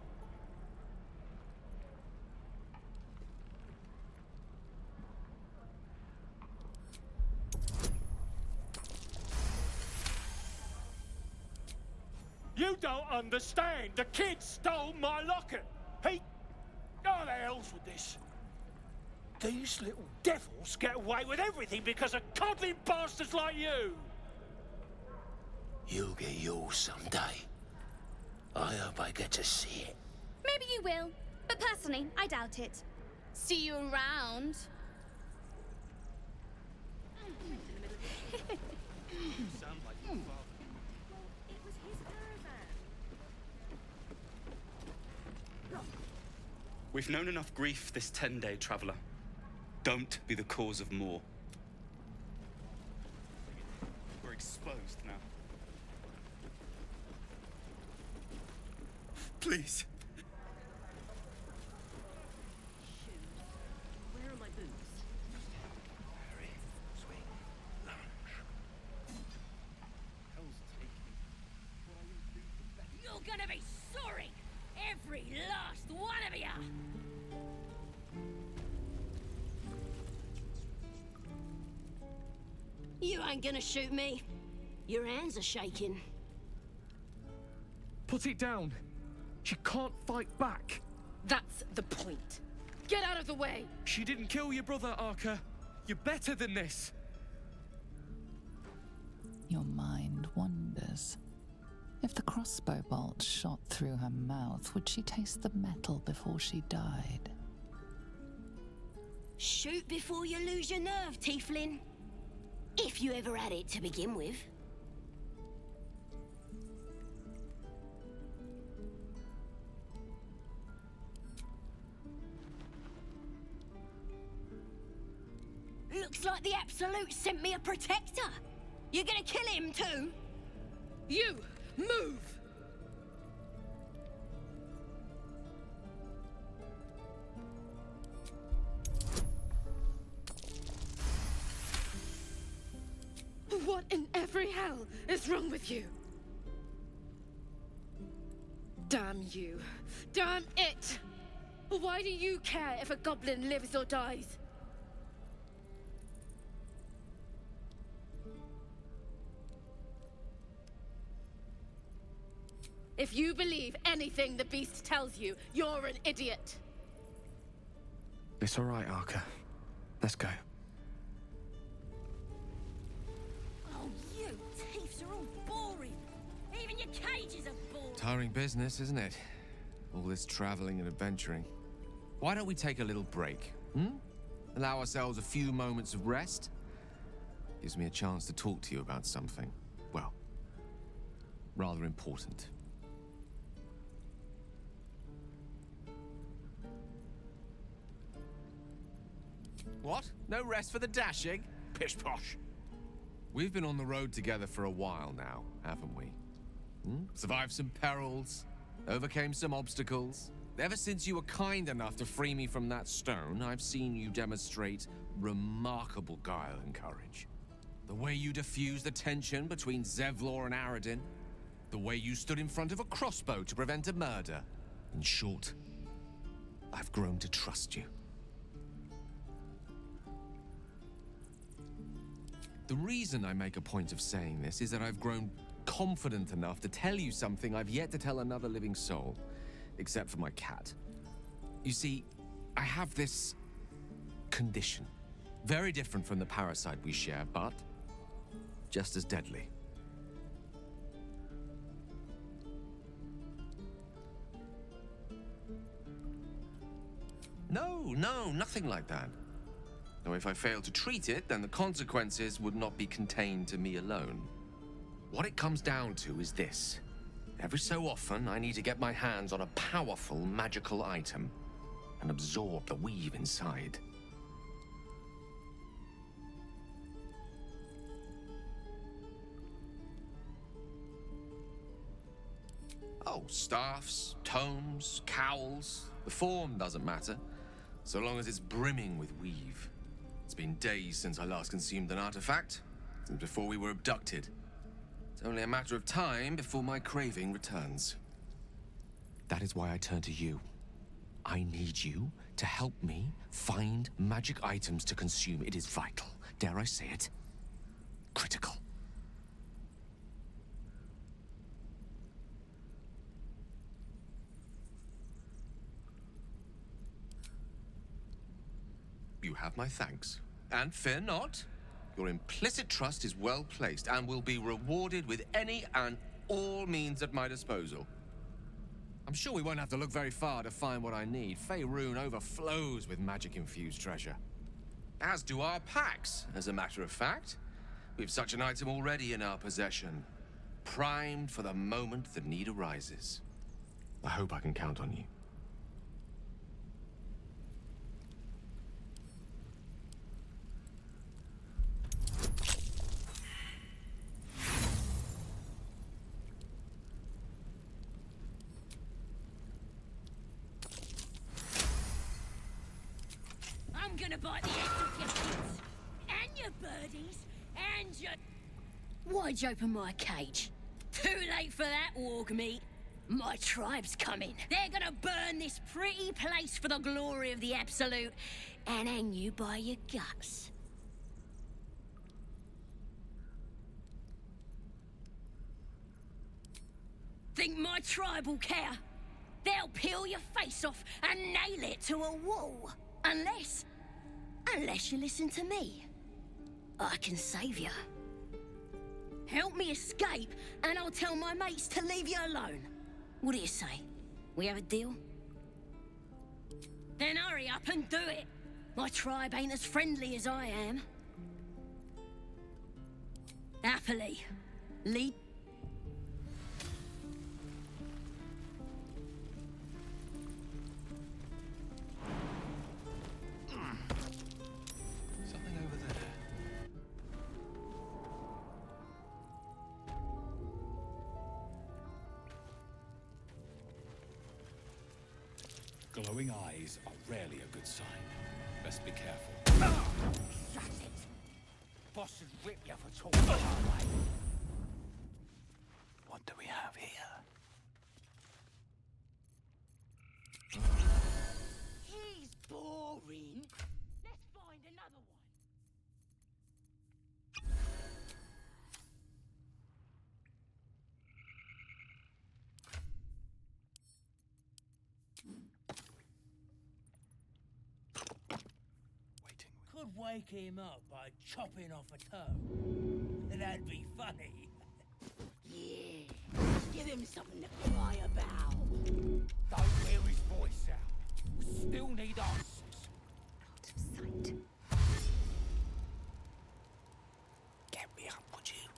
You don't understand. The kid stole my locket. He... Oh, the hell's with this? These little devils get away with everything because of coddling bastards like you. You'll get yours someday. I hope I get to see it. Maybe you will, but personally, I doubt it. See you around. We've known enough grief this 10-day traveler. Don't be the cause of more. We're exposed now. Please. Where are my boots? Very sweet lunch. Hell's taking. You're gonna be sorry! Every last one of you! You ain't gonna shoot me. Your hands are shaking. Put it down. She can't fight back. That's the point. Get out of the way! She didn't kill your brother, Arka. You're better than this. Your mind wanders. If the crossbow bolt shot through her mouth, would she taste the metal before she died? Shoot before you lose your nerve, Tiefling. If you ever had it to begin with. Looks like the Absolute sent me a protector. You're gonna kill him too? You, move! What in every hell is wrong with you? Damn you. Damn it! Why do you care if a goblin lives or dies? If you believe anything the beast tells you, you're an idiot. It's all right, Arka. Let's go. Oh, you thieves are all boring. Even your cages are boring. Tiring business, isn't it? All this traveling and adventuring. Why don't we take a little break, Allow ourselves a few moments of rest? Gives me a chance to talk to you about something, well, rather important. What? No rest for the dashing? Pish posh. We've been on the road together for a while now, haven't we? Survived some perils, overcame some obstacles. Ever since you were kind enough to free me from that stone, I've seen you demonstrate remarkable guile and courage. The way you diffused the tension between Zevlor and Aradin. The way you stood in front of a crossbow to prevent a murder. In short, I've grown to trust you. The reason I make a point of saying this is that I've grown confident enough to tell you something I've yet to tell another living soul, except for my cat. You see, I have this condition. Very different from the parasite we share, but just as deadly. No, nothing like that. Though if I fail to treat it, then the consequences would not be contained to me alone. What it comes down to is this. Every so often, I need to get my hands on a powerful magical item and absorb the weave inside. Oh, staffs, tomes, cowls. The form doesn't matter, so long as it's brimming with weave. It's been days since I last consumed an artifact, since before we were abducted. It's only a matter of time before my craving returns. That is why I turn to you. I need you to help me find magic items to consume. It is vital. Dare I say it? Critical. You have my thanks. And fear not. Your implicit trust is well placed and will be rewarded with any and all means at my disposal. I'm sure we won't have to look very far to find what I need. Faerun overflows with magic-infused treasure. As do our packs, as a matter of fact. We have such an item already in our possession, primed for the moment the need arises. I hope I can count on you. I'm gonna bite the heads off your kids, and your birdies, and your... Why'd you open my cage? Too late for that, warg meat. My tribe's coming. They're gonna burn this pretty place for the glory of the Absolute, and hang you by your guts. Think my tribe will care? They'll peel your face off and nail it to a wall. Unless you listen to me. I can save you. Help me escape, and I'll tell my mates to leave you alone. What do you say? We have a deal? Then hurry up and do it. My tribe ain't as friendly as I am. Happily. Lead. Something over there. Glowing eyes are rarely a good sign. Best be careful. Shut it! Boss would rip you for talking that way. What do we have here? He's boring. Let's find another one. Could wake him up by chopping off a toe. That'd be funny. Yeah. Give him something to cry about. Don't wear his voice out. We still need answers. Out of sight. Get me up, would you?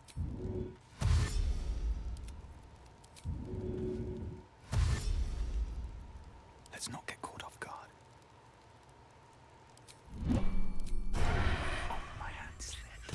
Let's not get caught off guard. My hand slipped.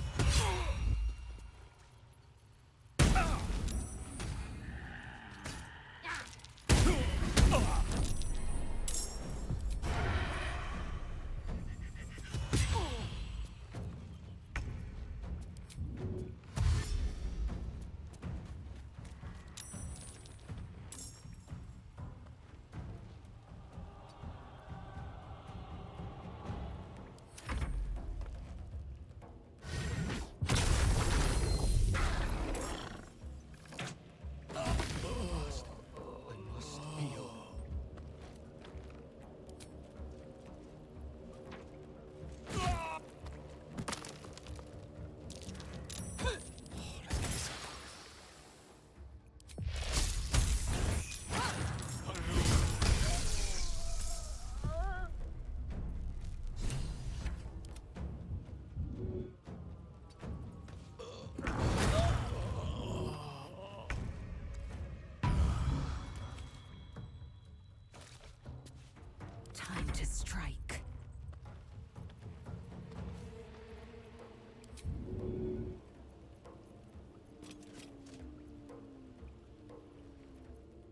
Time to strike.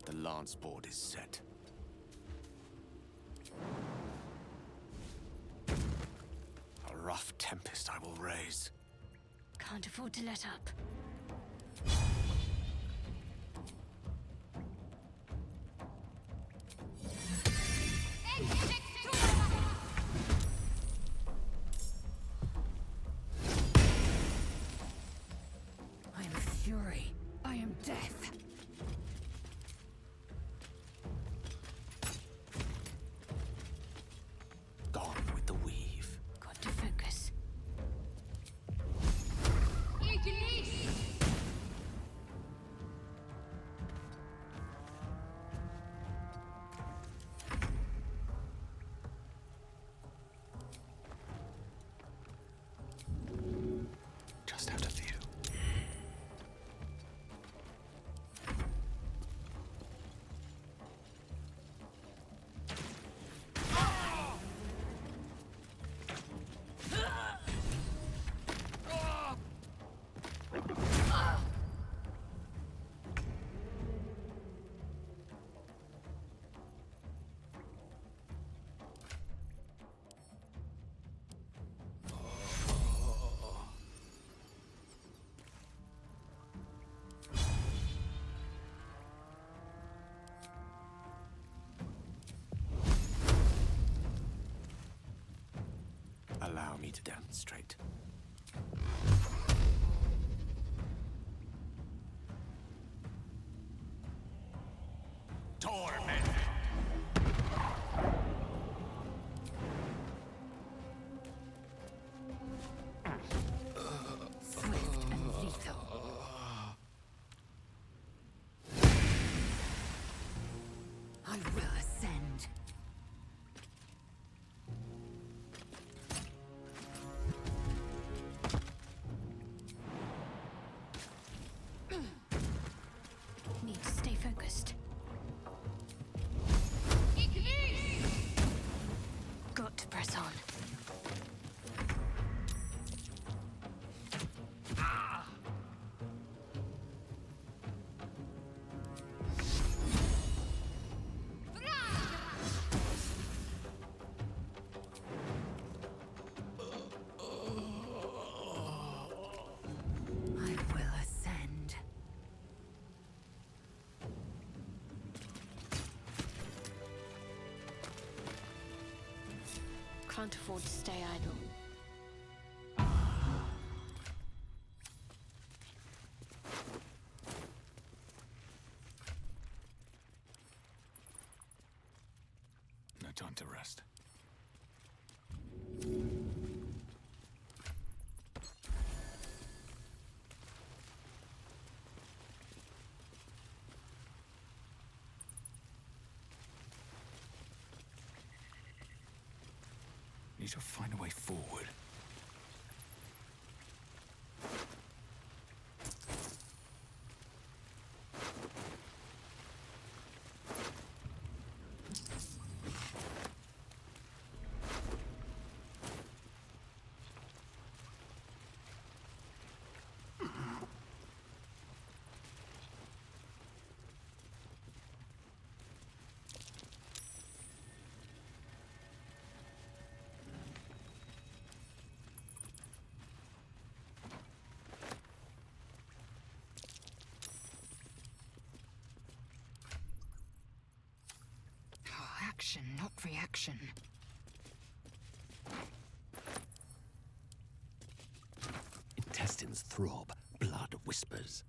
The dance board is set. A rough tempest I will raise. Can't afford to let up. I am fury. I am death. Gone with the weave. Got to focus. Just out of view. Allow me to demonstrate. Torment! Swift and lethal. I will ascend. Need to stay focused. Got to press on. I will ascend. Can't afford to stay idle. No time to rest. Need to find a way forward. Action, not reaction. Intestines throb, blood whispers.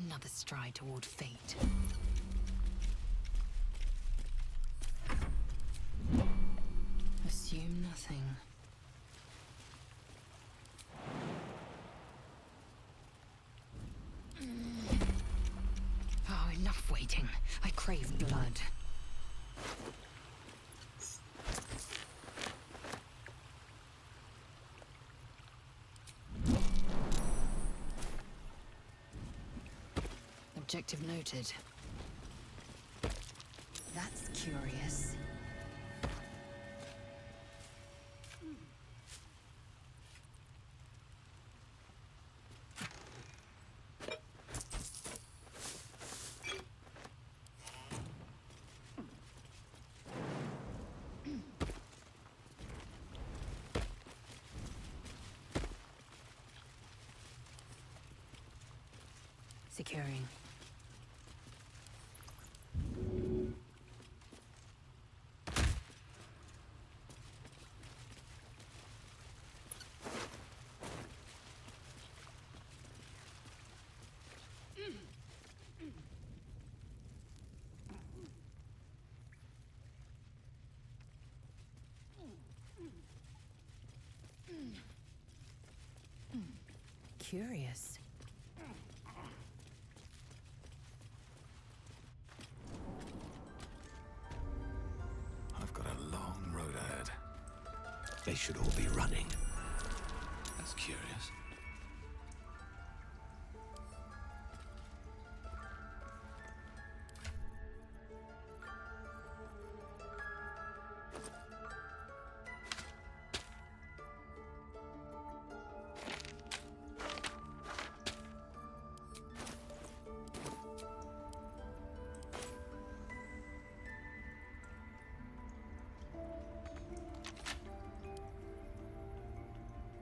Another stride toward fate. Assume nothing. Oh, enough waiting. I crave blood. Objective noted. That's curious. Securing. Curious. I've got a long road ahead. They should all be running. That's curious.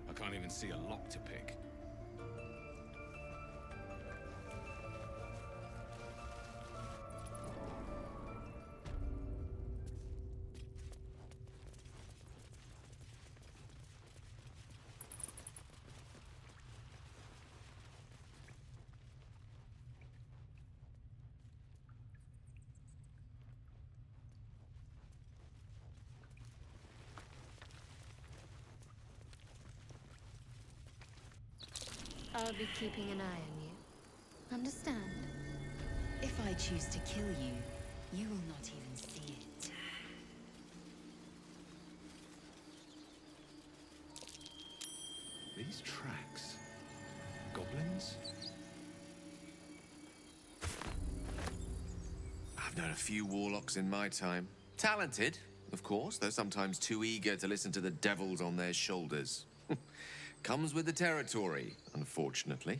I can't even see a lock to pick. I'll be keeping an eye on you. Understand? If I choose to kill you, you will not even see it. These tracks. Goblins? I've known a few warlocks in my time. Talented, of course, though sometimes too eager to listen to the devils on their shoulders. Comes with the territory, unfortunately.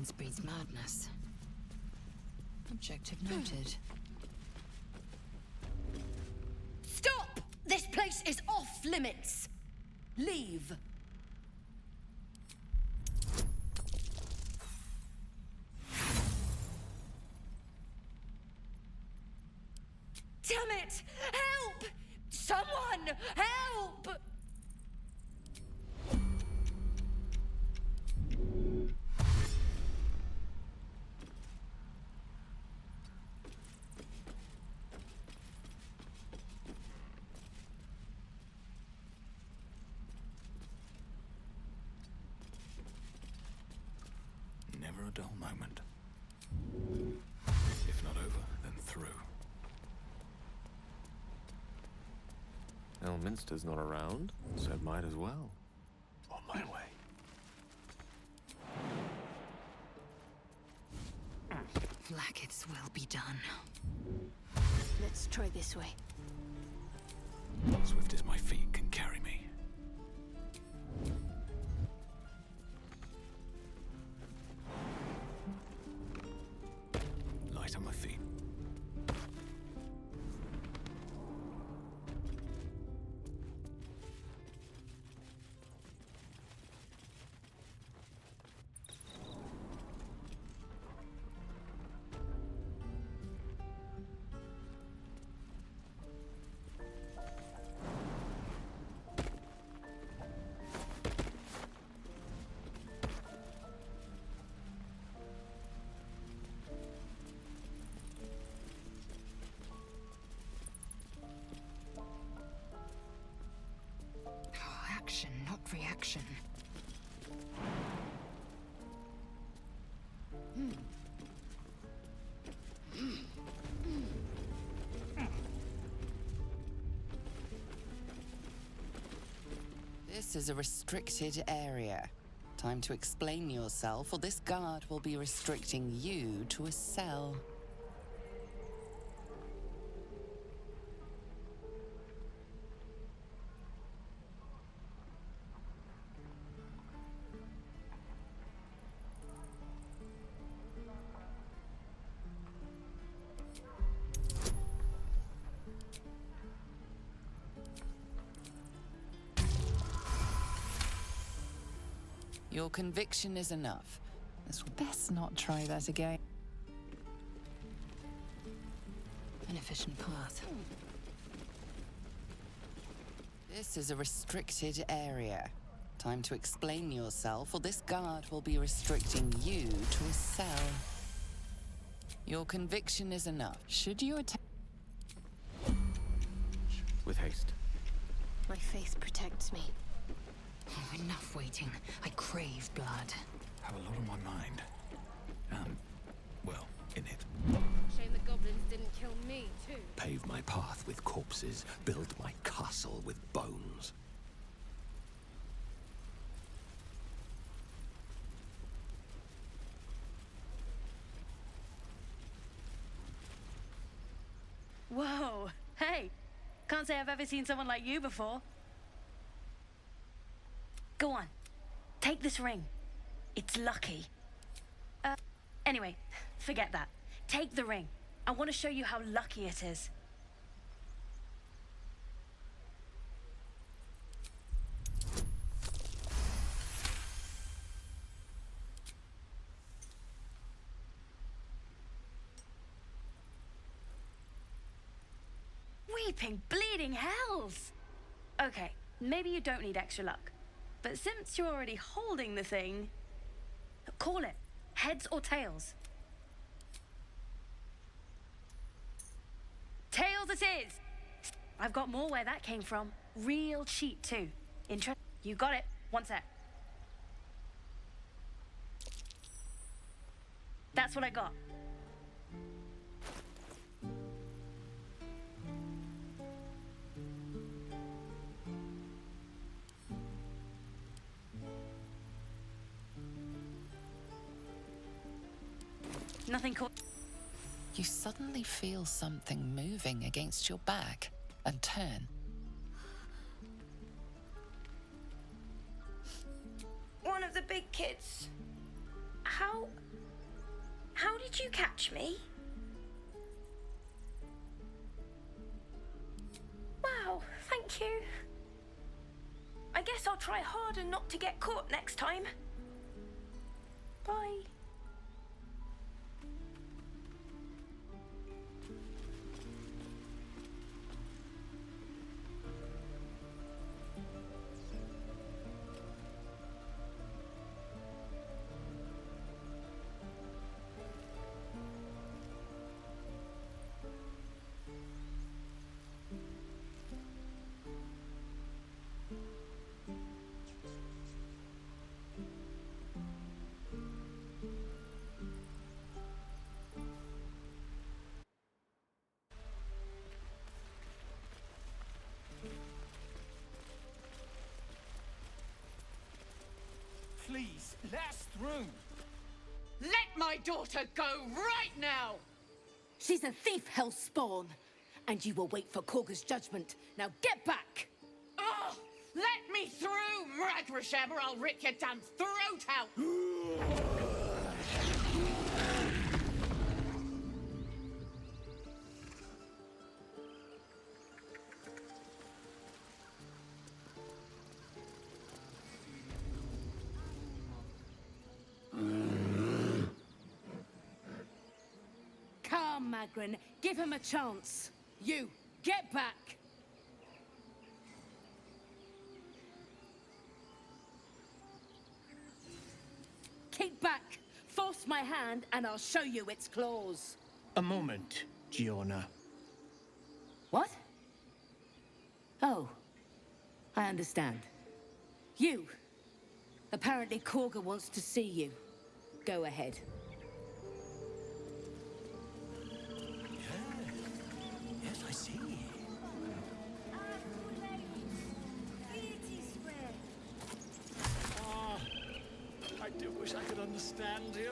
Silence breeds madness. Objective noted. Stop! This place is off limits! Leave! Damn it! Help! Someone! Help! Never a dull moment. If not over, then through. Elminster's not around, so it might as well. On my way. Blacket's will be done. Let's try this way. Swift as my feet can carry me. Light on my feet. Action, not reaction. This is a restricted area. Time to explain yourself, or this guard will be restricting you to a cell. Your conviction is enough. Let's best not try that again. An efficient path. This is a restricted area. Time to explain yourself, or this guard will be restricting you to a cell. Your conviction is enough. Should you attack... With haste. My faith protects me. Oh, enough waiting. I crave blood. Have a lot on my mind. Well, in it. Shame the goblins didn't kill me, too. Pave my path with corpses, build my castle with bones. Whoa! Hey! Can't say I've ever seen someone like you before. Go on. Take this ring. It's lucky. Anyway, forget that. Take the ring. I want to show you how lucky it is. Weeping, bleeding hells! Okay, maybe you don't need extra luck. But since you're already holding the thing, call it. Heads or tails? Tails it is! I've got more where that came from. Real cheat, too. You got it. One sec. That's what I got. Nothing cool. You suddenly feel something moving against your back and turn. One of the big kids. How How did you catch me? Wow, thank you. I guess I'll try harder not to get caught next time. Bye. Please, last room. Let my daughter go right now! She's a thief, hellspawn. And you will wait for Korga's judgment. Now get back! Oh, let me through, Mragrasham, or I'll rip your damn throat out! Come, Magrin, give him a chance. You, get back! Keep back! Force my hand and I'll show you its claws. A moment, Giona. What? Oh, I understand. You. Apparently Korga wants to see you. Go ahead. Yes, I see. Ah, I do wish I could understand you.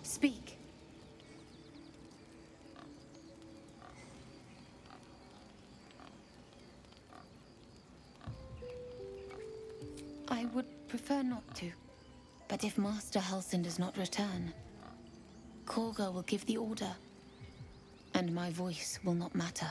Speak. I would prefer not to. But if Master Halsin does not return, Korga will give the order, and my voice will not matter.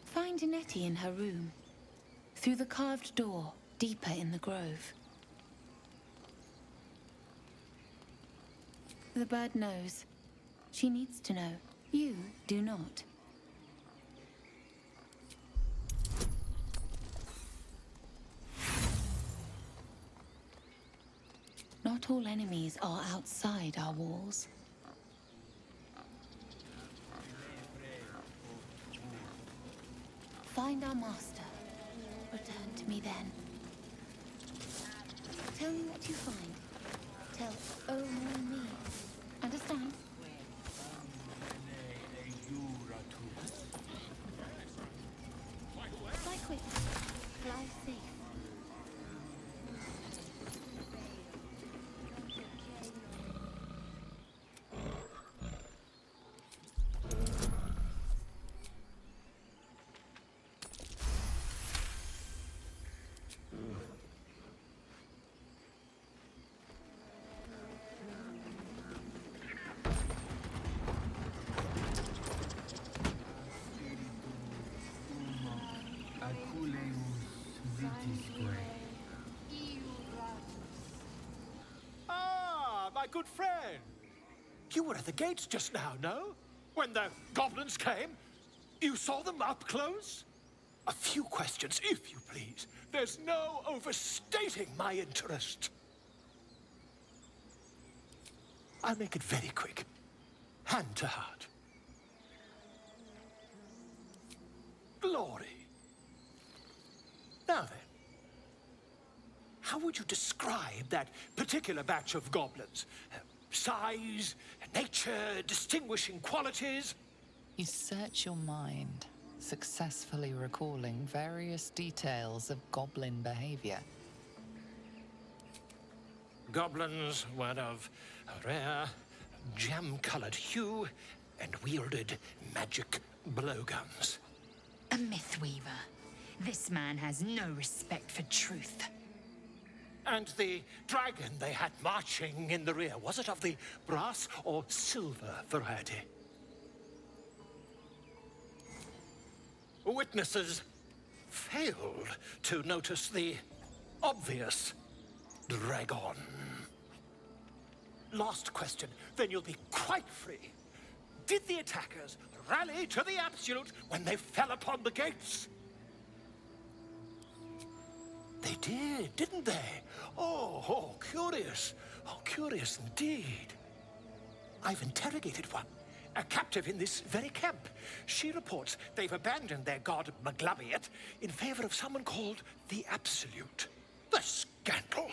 Find Nettie in her room, through the carved door, deeper in the grove. The bird knows. She needs to know. You do not. Not all enemies are outside our walls. Find our master. Return to me then. Tell me what you find. Tell only me. Understand? Fly quick. Fly safe. Ah, my good friend. You were at the gates just now, no? When the goblins came? You saw them up close? A few questions, if you please. There's no overstating my interest. I'll make it very quick. Hand to heart. Glory. Now then, how would you describe that particular batch of goblins? Size, nature, distinguishing qualities? You search your mind, successfully recalling various details of goblin behavior. Goblins were of a rare, jam-colored hue and wielded magic blowguns. A mythweaver. This man has no respect for truth. And the dragon they had marching in the rear, was it of the brass or silver variety? Witnesses failed to notice the obvious dragon. Last question, then you'll be quite free. Did the attackers rally to the absolute when they fell upon the gates? They did, didn't they? Oh, curious. Oh, curious indeed. I've interrogated one, a captive in this very camp. She reports they've abandoned their god Maglabiet in favor of someone called the Absolute. The scandal!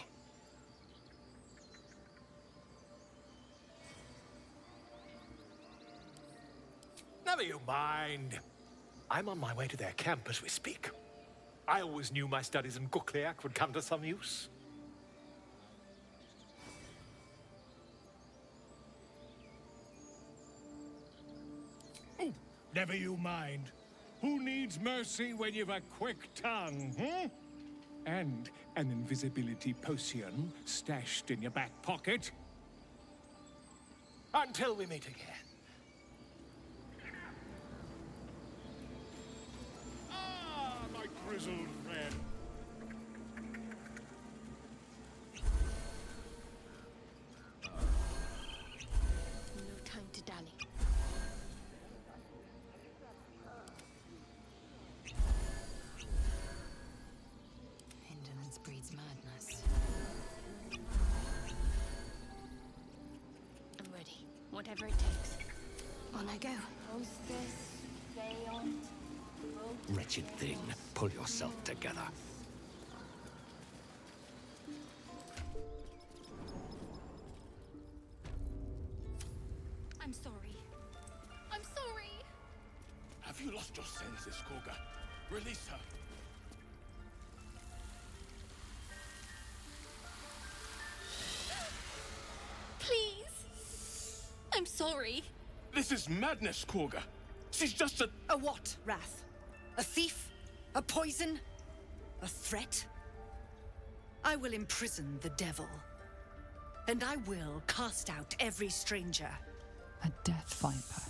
Never you mind. I'm on my way to their camp as we speak. I always knew my studies in Gukliak would come to some use. Oh, never you mind. Who needs mercy when you've a quick tongue, hmm? And an invisibility potion stashed in your back pocket? Until we meet again. My grizzled friend. No time to dally. Indolence breeds madness. I'm ready. Whatever it takes. On I go. Wretched thing, pull yourself together. I'm sorry. I'm sorry. Have you lost your senses, Koga? Release her. Please. I'm sorry. This is madness, Koga. She's just a... A what, Wrath? A thief? A poison? A threat? I will imprison the devil. And I will cast out every stranger. A death viper.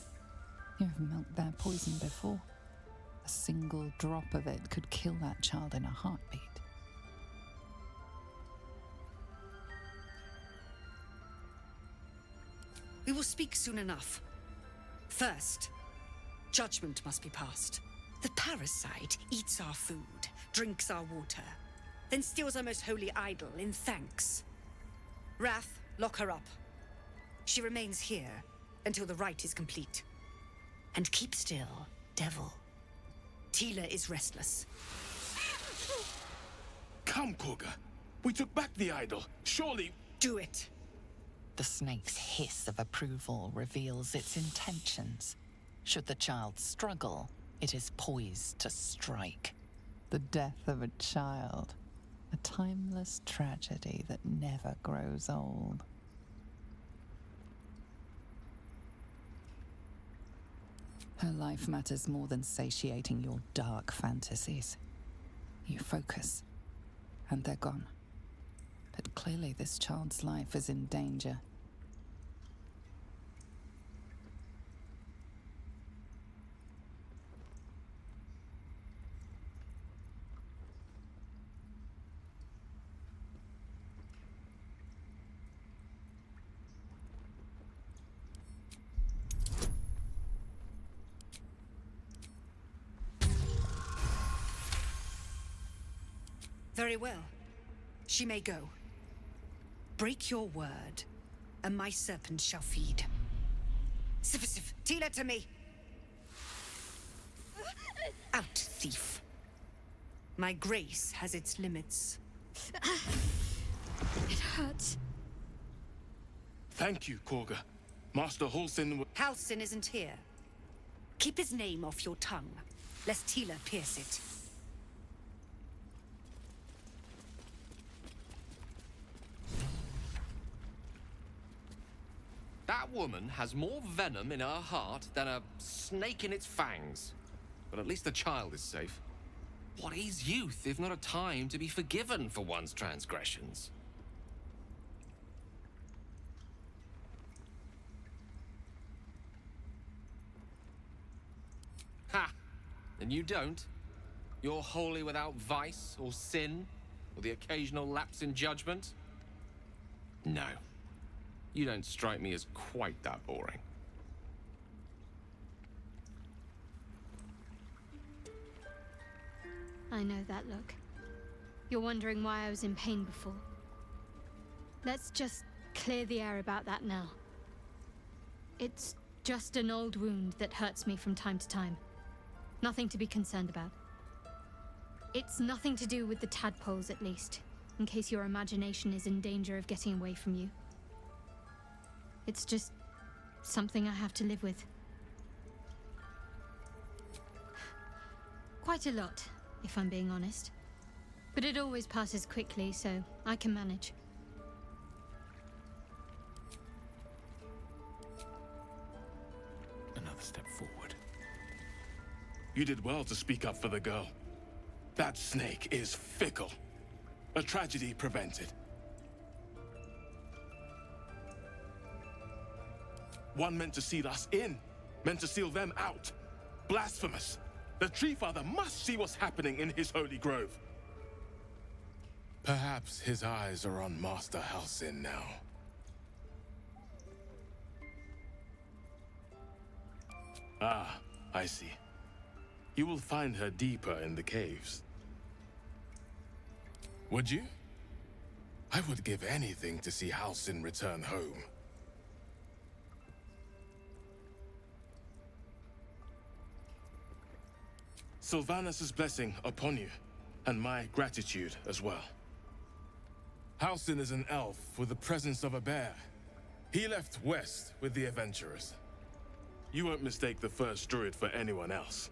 You've milked their poison before. A single drop of it could kill that child in a heartbeat. We will speak soon enough. First, judgment must be passed. The parasite eats our food, drinks our water, then steals our most holy idol in thanks. Wrath, lock her up. She remains here until the rite is complete. And keep still, devil. Tila is restless. Come, Koga. We took back the idol. Surely... Do it. The snake's hiss of approval reveals its intentions. Should the child struggle, it is poised to strike. The death of a child. A timeless tragedy that never grows old. Her life matters more than satiating your dark fantasies. You focus, and they're gone. But clearly this child's life is in danger. Very well. She may go. Break your word, and my serpent shall feed. Sif, Tila to me! Out, thief. My grace has its limits. It hurts. Thank you, Korga. Master Halsin. Halsin isn't here. Keep his name off your tongue, lest Tila pierce it. That woman has more venom in her heart than a snake in its fangs. But at least the child is safe. What is youth if not a time to be forgiven for one's transgressions? Ha! And you don't? You're wholly without vice or sin, or the occasional lapse in judgment? No. You don't strike me as quite that boring. I know that look. You're wondering why I was in pain before. Let's just clear the air about that now. It's just an old wound that hurts me from time to time. Nothing to be concerned about. It's nothing to do with the tadpoles, at least, in case your imagination is in danger of getting away from you. It's just something I have to live with. Quite a lot, if I'm being honest. But it always passes quickly, so I can manage. Another step forward. You did well to speak up for the girl. That snake is fickle. A tragedy prevented. One meant to seal us in, meant to seal them out. Blasphemous. The Tree Father must see what's happening in his holy grove. Perhaps his eyes are on Master Halsin now. Ah, I see. You will find her deeper in the caves. Would you? I would give anything to see Halsin return home. Sylvanus' blessing upon you, and my gratitude as well. Halsin is an elf with the presence of a bear. He left west with the adventurers. You won't mistake the first druid for anyone else.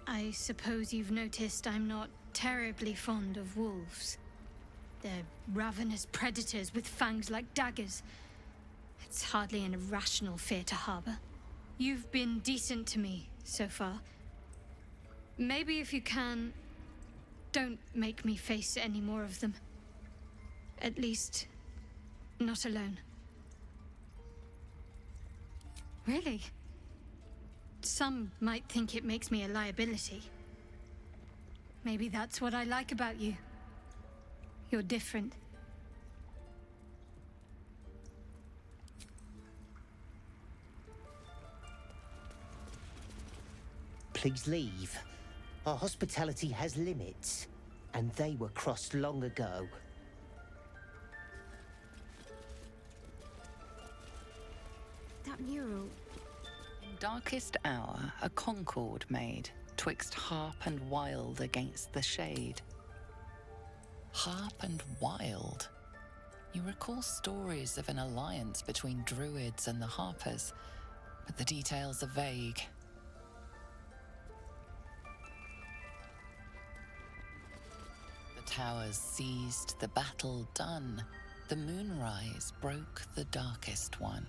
I suppose you've noticed I'm not terribly fond of wolves. They're ravenous predators with fangs like daggers. It's hardly an irrational fear to harbor. You've been decent to me so far. Maybe if you can, don't make me face any more of them. At least, not alone. Really? Some might think it makes me a liability. Maybe that's what I like about you. You're different. Please leave. Our hospitality has limits, and they were crossed long ago. That mural. In darkest hour, a concord made, twixt harp and wild against the shade. Harp and wild? You recall stories of an alliance between druids and the harpers, but the details are vague. The towers seized, the battle done. The moonrise broke the darkest one.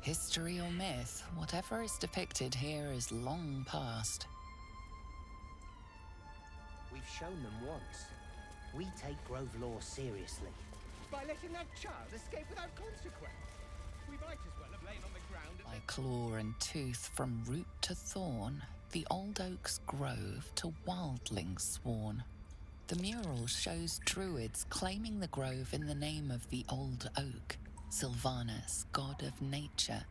History or myth, whatever is depicted here is long past. We've shown them once. We take Grove law seriously. By letting that child escape without consequence. We might as well have lain on the ground By claw and tooth from root to thorn, the old oak's grove to wildlings sworn. The mural shows druids claiming the grove in the name of the old oak, Sylvanus, god of nature.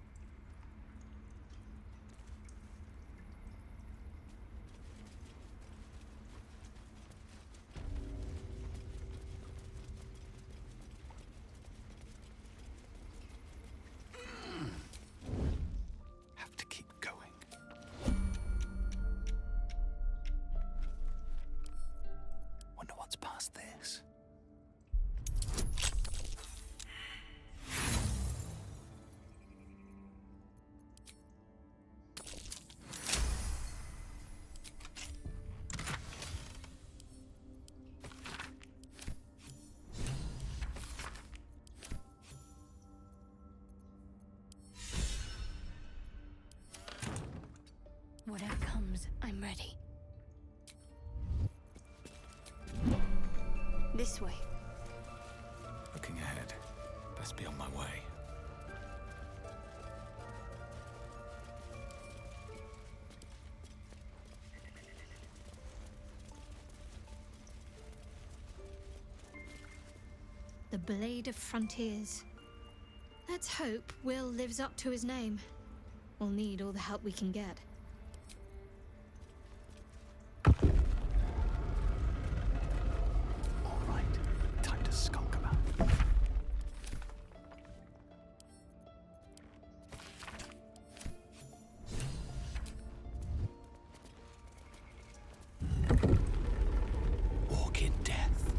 Whatever comes, I'm ready. This way. Looking ahead. Best be on my way. The Blade of Frontiers. Let's hope Will lives up to his name. We'll need all the help we can get. All right, time to skunk about. Walk in death.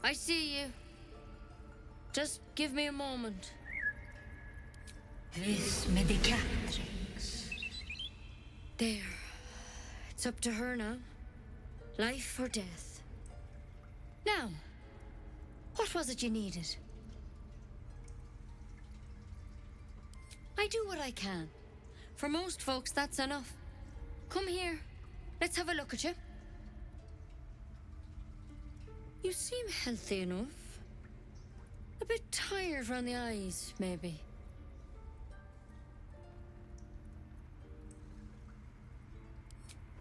I see you. Just give me a moment. Vis medicatrix. There. It's up to her now. Life or death. Now, what was it you needed? I do what I can. For most folks, that's enough. Come here. Let's have a look at you. You seem healthy enough. A bit tired round the eyes, maybe.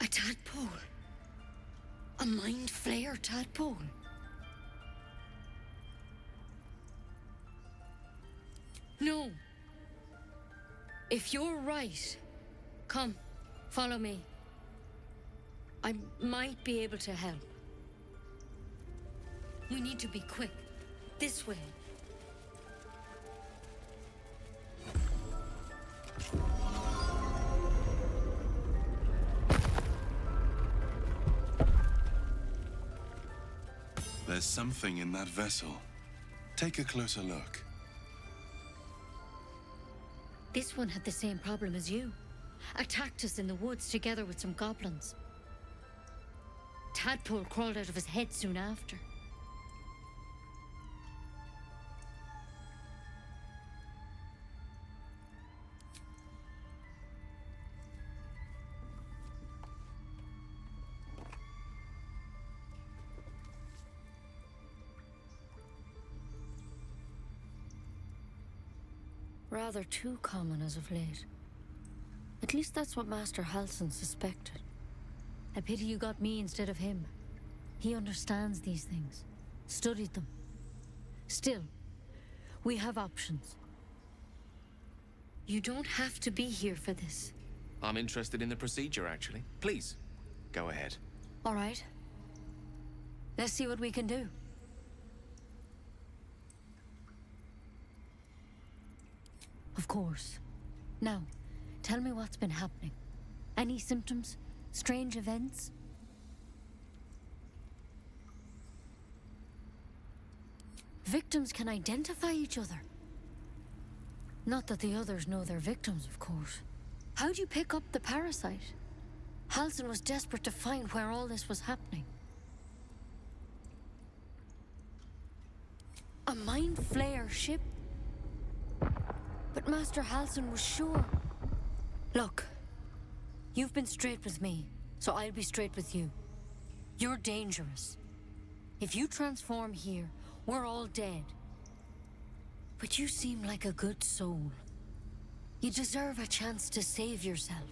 A tadpole. A mind flayer tadpole. No. If you're right, come, follow me. I might be able to help. We need to be quick. This way. There's something in that vessel. Take a closer look. This one had the same problem as you. Attacked us in the woods together with some goblins. Tadpole crawled out of his head soon after. Rather too common as of late. At least that's what Master Halsin suspected. A pity you got me instead of him. He understands these things. Studied them. Still, we have options. You don't have to be here for this. I'm interested in the procedure, actually. Please, go ahead. All right. Let's see what we can do. Of course. Now, tell me what's been happening. Any symptoms? Strange events? Victims can identify each other. Not that the others know they're victims, of course. How'd you pick up the parasite? Halsin was desperate to find where all this was happening. A mind flayer ship? But Master Halsin was sure. Look, you've been straight with me, so I'll be straight with you. You're dangerous. If you transform here, we're all dead. But you seem like a good soul. You deserve a chance to save yourself.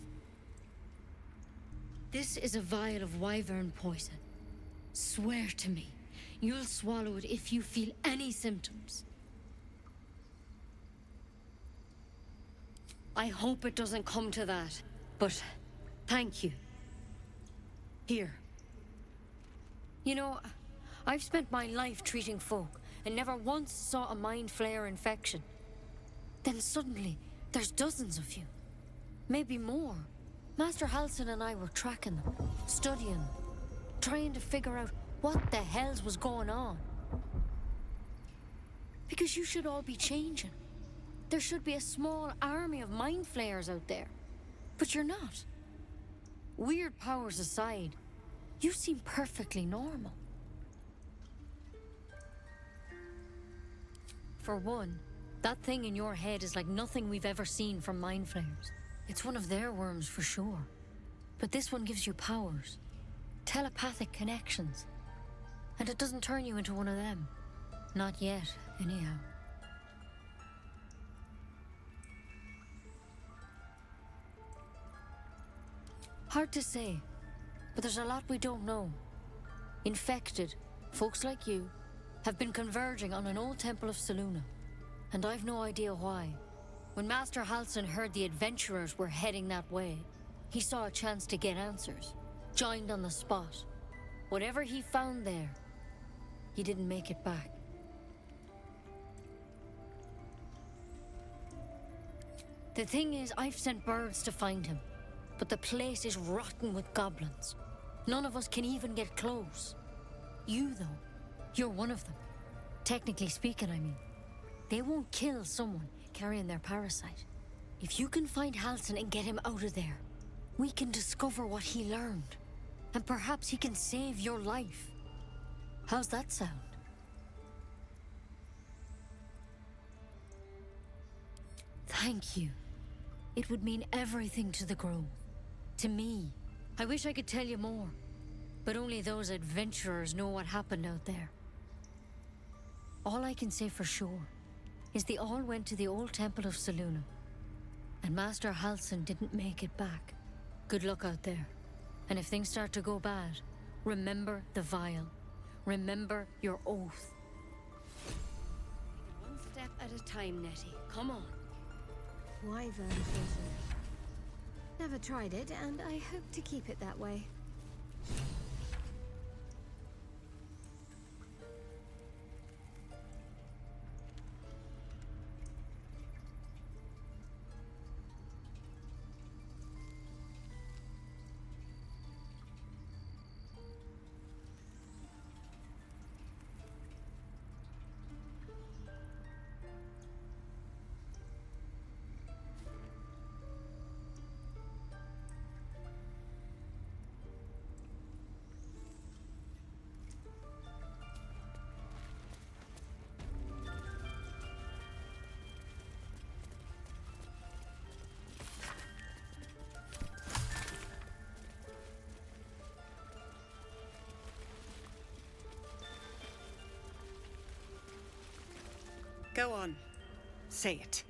This is a vial of wyvern poison. Swear to me, you'll swallow it if you feel any symptoms. I hope it doesn't come to that, but thank you. Here. You know, I've spent my life treating folk and never once saw a mind flayer infection. Then suddenly, there's dozens of you. Maybe more. Master Halsin and I were tracking them, studying them, trying to figure out what the hells was going on. Because you should all be changing. There should be a small army of mind flayers out there. But you're not. Weird powers aside, you seem perfectly normal. For one, that thing in your head is like nothing we've ever seen from mind flayers. It's one of their worms for sure. But this one gives you powers. Telepathic connections. And it doesn't turn you into one of them. Not yet, anyhow. Hard to say, but there's a lot we don't know. Infected, folks like you, have been converging on an old temple of Selûne, and I've no idea why. When Master Halsin heard the adventurers were heading that way, he saw a chance to get answers, joined on the spot. Whatever he found there, he didn't make it back. The thing is, I've sent birds to find him, but the place is rotten with goblins. None of us can even get close. You, though, you're one of them. Technically speaking, I mean. They won't kill someone carrying their parasite. If you can find Halsin and get him out of there, we can discover what he learned. And perhaps he can save your life. How's that sound? Thank you. It would mean everything to the Grove. To me. I wish I could tell you more. But only those adventurers know what happened out there. All I can say for sure is they all went to the old temple of Selûne. And Master Halsin didn't make it back. Good luck out there. And if things start to go bad, remember the vial. Remember your oath. One step at a time, Nettie. Come on. Wyvern poison. Never tried it, and I hope to keep it that way. Go on. Say it.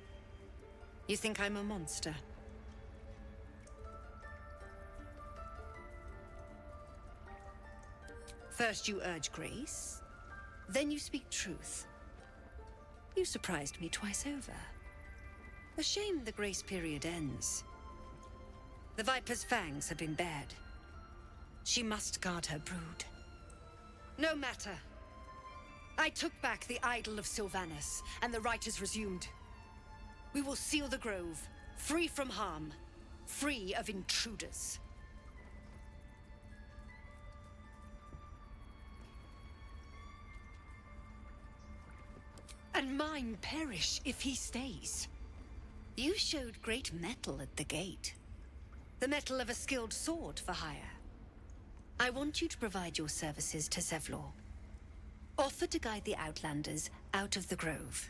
You think I'm a monster? First you urge grace, then you speak truth. You surprised me twice over. A shame the grace period ends. The Viper's fangs have been bared. She must guard her brood. No matter. I took back the idol of Sylvanas, and the rite is resumed. We will seal the grove, free from harm, free of intruders. And mine perish if he stays. You showed great mettle at the gate. The mettle of a skilled sword for hire. I want you to provide your services to Zevlor. Offer to guide the Outlanders out of the grove.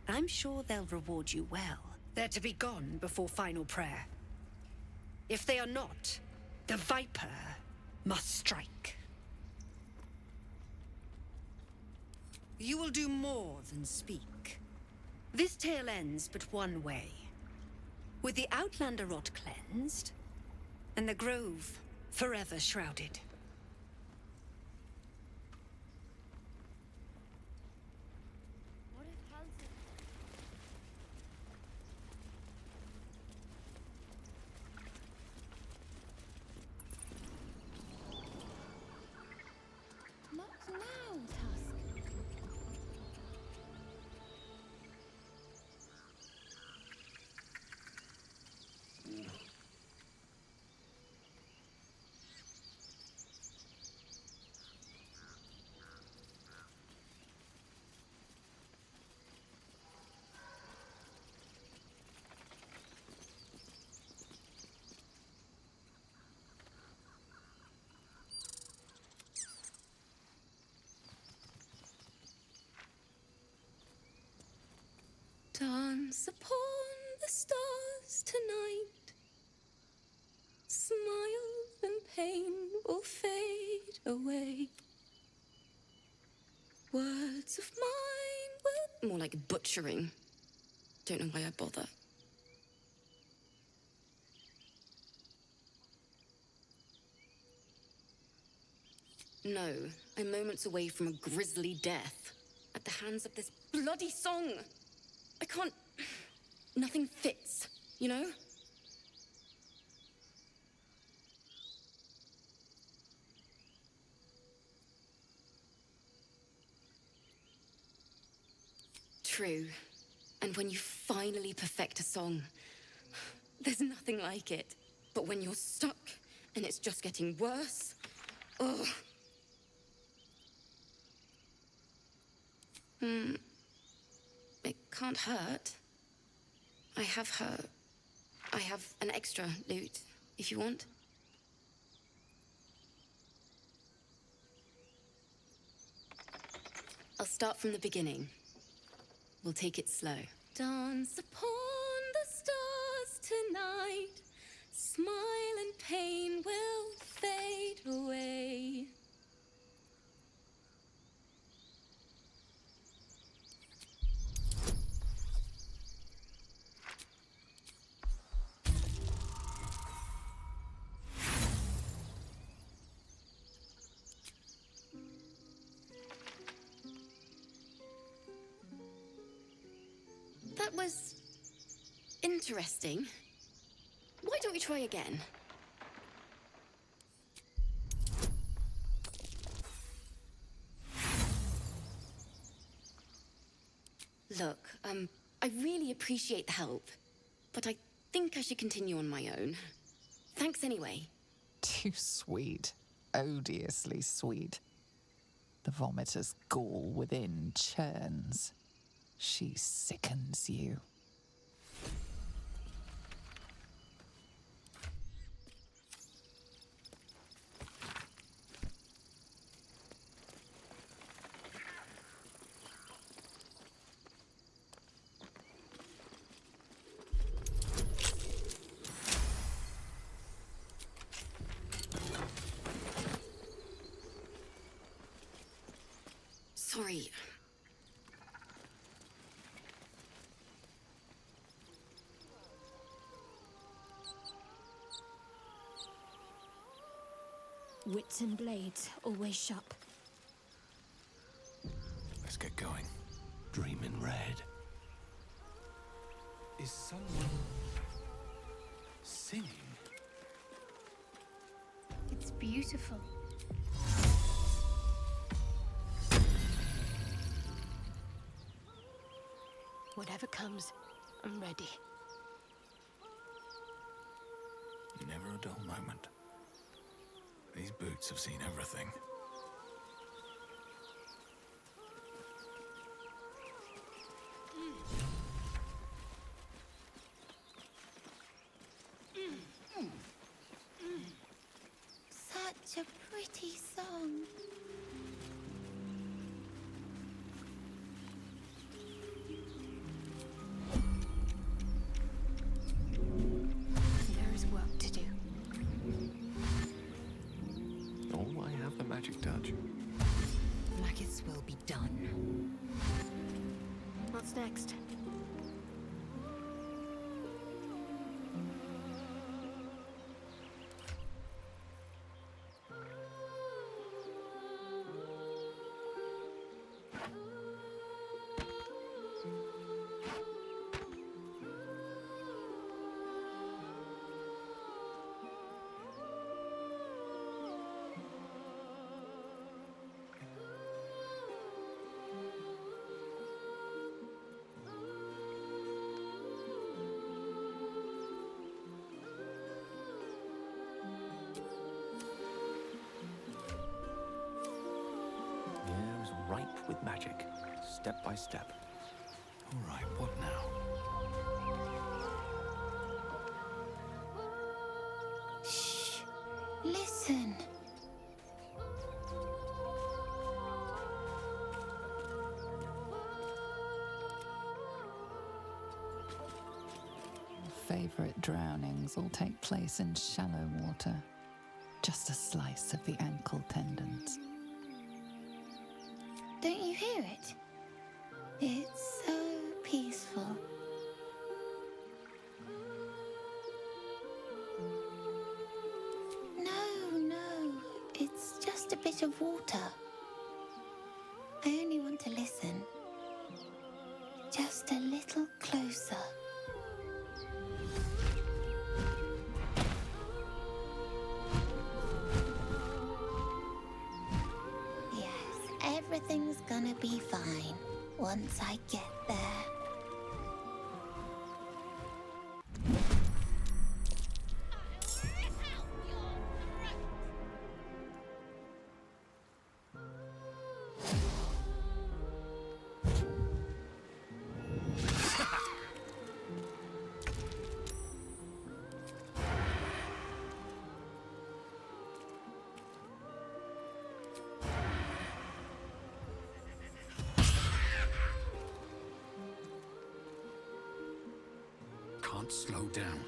I'm sure they'll reward you well. They're to be gone before final prayer. If they are not, the Viper must strike. You will do more than speak. This tale ends but one way. With the Outlander rot cleansed, and the grove forever shrouded. Dance upon the stars tonight. Smiles and pain will fade away. Words of mine will... More like butchering. Don't know why I bother. No, I'm moments away from a grisly death. At the hands of this bloody song. I can't... Nothing fits, you know? True. And when you finally perfect a song, there's nothing like it. But when you're stuck, and it's just getting worse, ugh. It can't hurt. I have an extra lute, if you want. I'll start from the beginning. We'll take it slow. Dance upon the stars tonight. Smile and pain will fade away. That was interesting. Why don't we try again? Look, I really appreciate the help, but I think I should continue on my own. Thanks anyway. Too sweet. Odiously sweet. The vomitor's gall within churns. She sickens you. Sorry. Wits and blades, always sharp. Let's get going. Dreamin' red. Is someone singing? It's beautiful. Whatever comes, I'm ready. Never a dull moment. These boots have seen everything. Such a pretty song. There is work to do. Oh, I have the magic touch. Maggots will be done. What's next? Ripe with magic, step by step. All right, what now? Shh. Listen. deliberate drownings all take place in shallow water. Just a slice of the ankle tendons. Don't you hear it? It's so peaceful. No, it's just a bit of water. I only want to listen. Just a little closer. Yes, everything's gonna be fine once I get there. Can't slow down.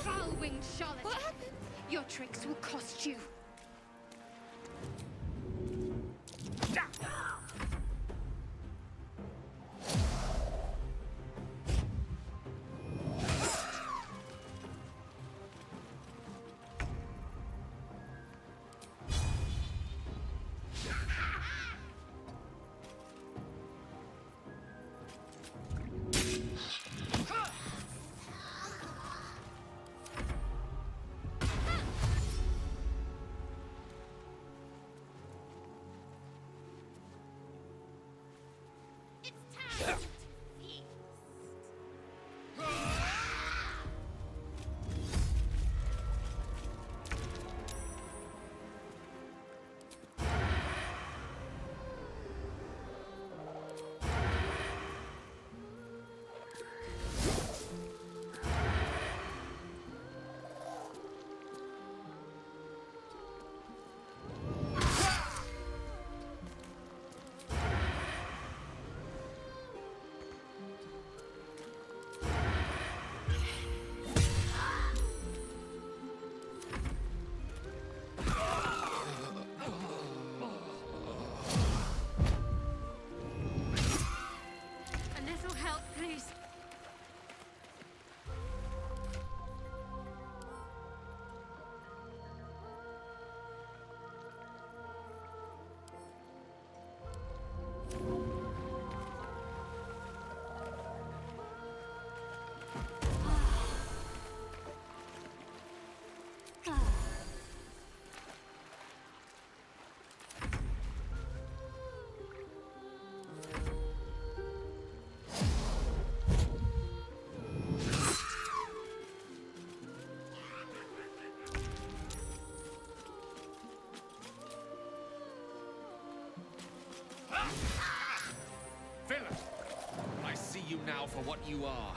Foul-winged charlatan! What happened? Your tricks will cost you. Villain! I see you now for what you are.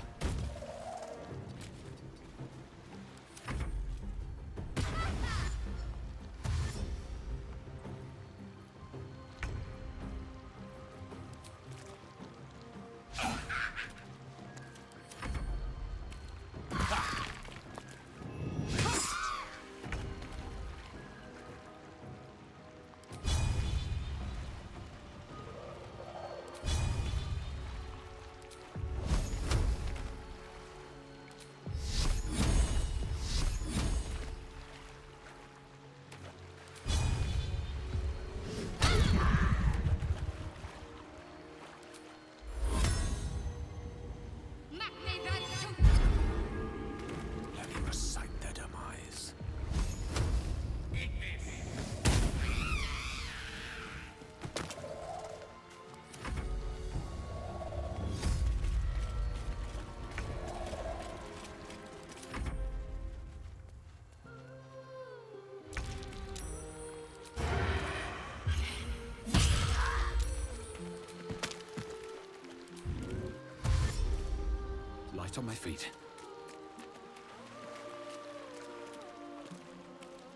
light on my feet.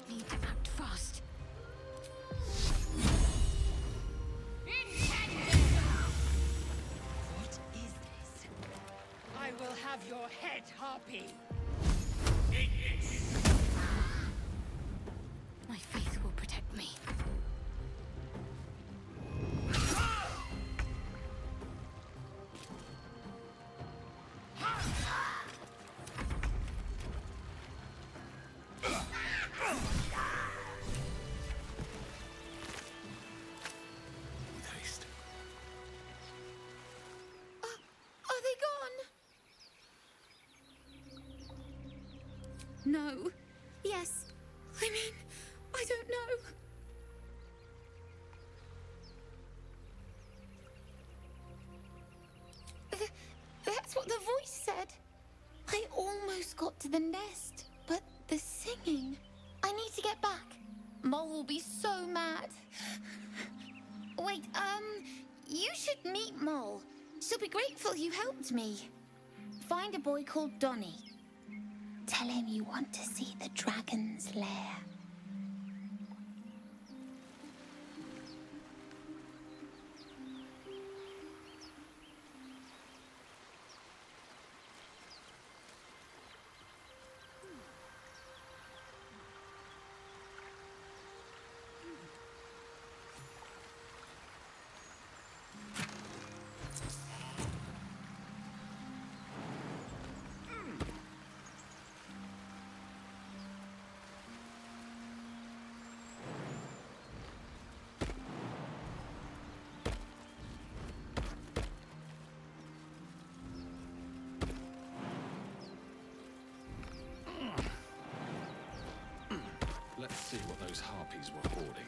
Need to act fast. What is this? I will have your head, Harpy. My faith will protect me. With haste. Are they gone? No. Yes. I mean, I don't know. That's what the voice said. I almost got to the nest, but the singing. I need to get back. Mole will be so mad. Wait, you should meet Mole. She'll be grateful you helped me. Find a boy called Donny. Tell him you want to see the dragon's lair. Let's see what those harpies were hoarding.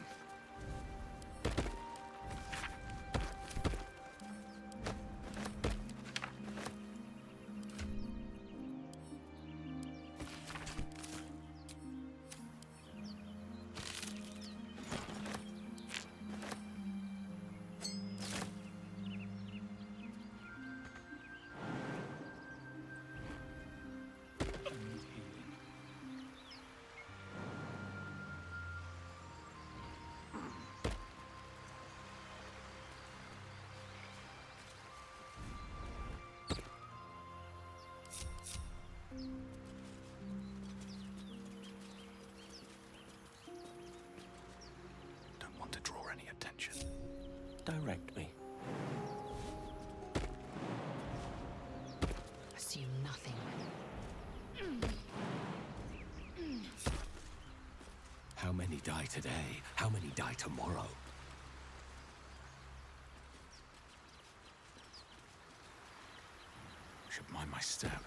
Don't want to draw any attention. Direct me. Assume nothing. How many die today? How many die tomorrow? Should mind my step.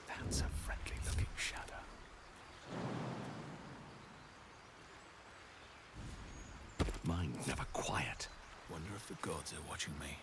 That's a friendly-looking shadow. Mind never quiet. Wonder if the gods are watching me.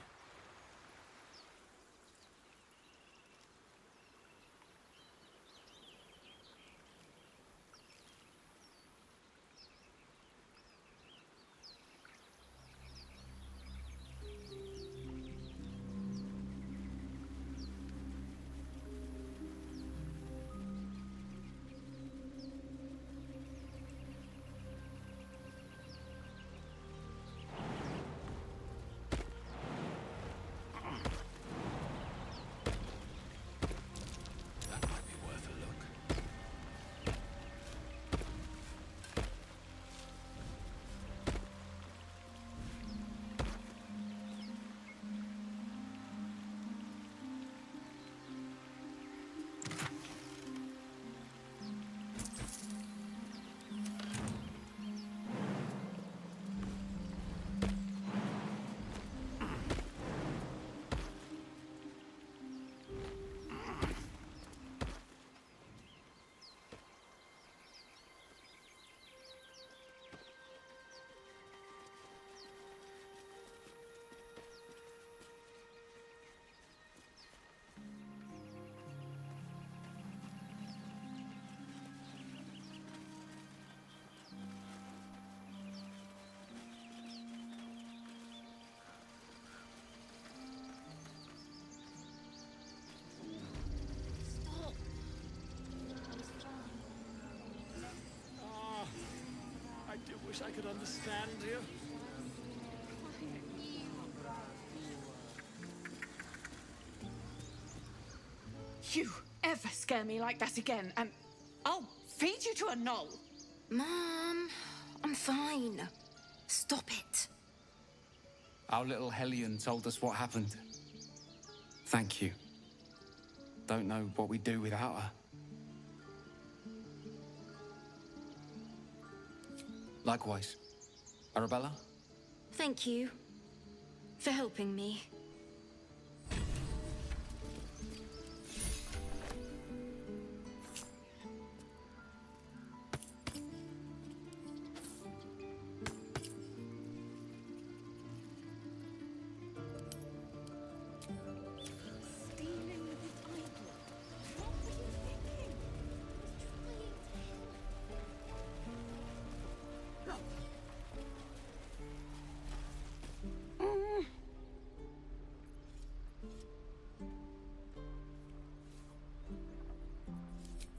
Wish I could understand you. You ever scare me like that again, and I'll feed you to a knoll. Mom, I'm fine. Stop it. Our little Hellion told us what happened. Thank you. Don't know what we'd do without her. Likewise. Arabella? Thank you for helping me.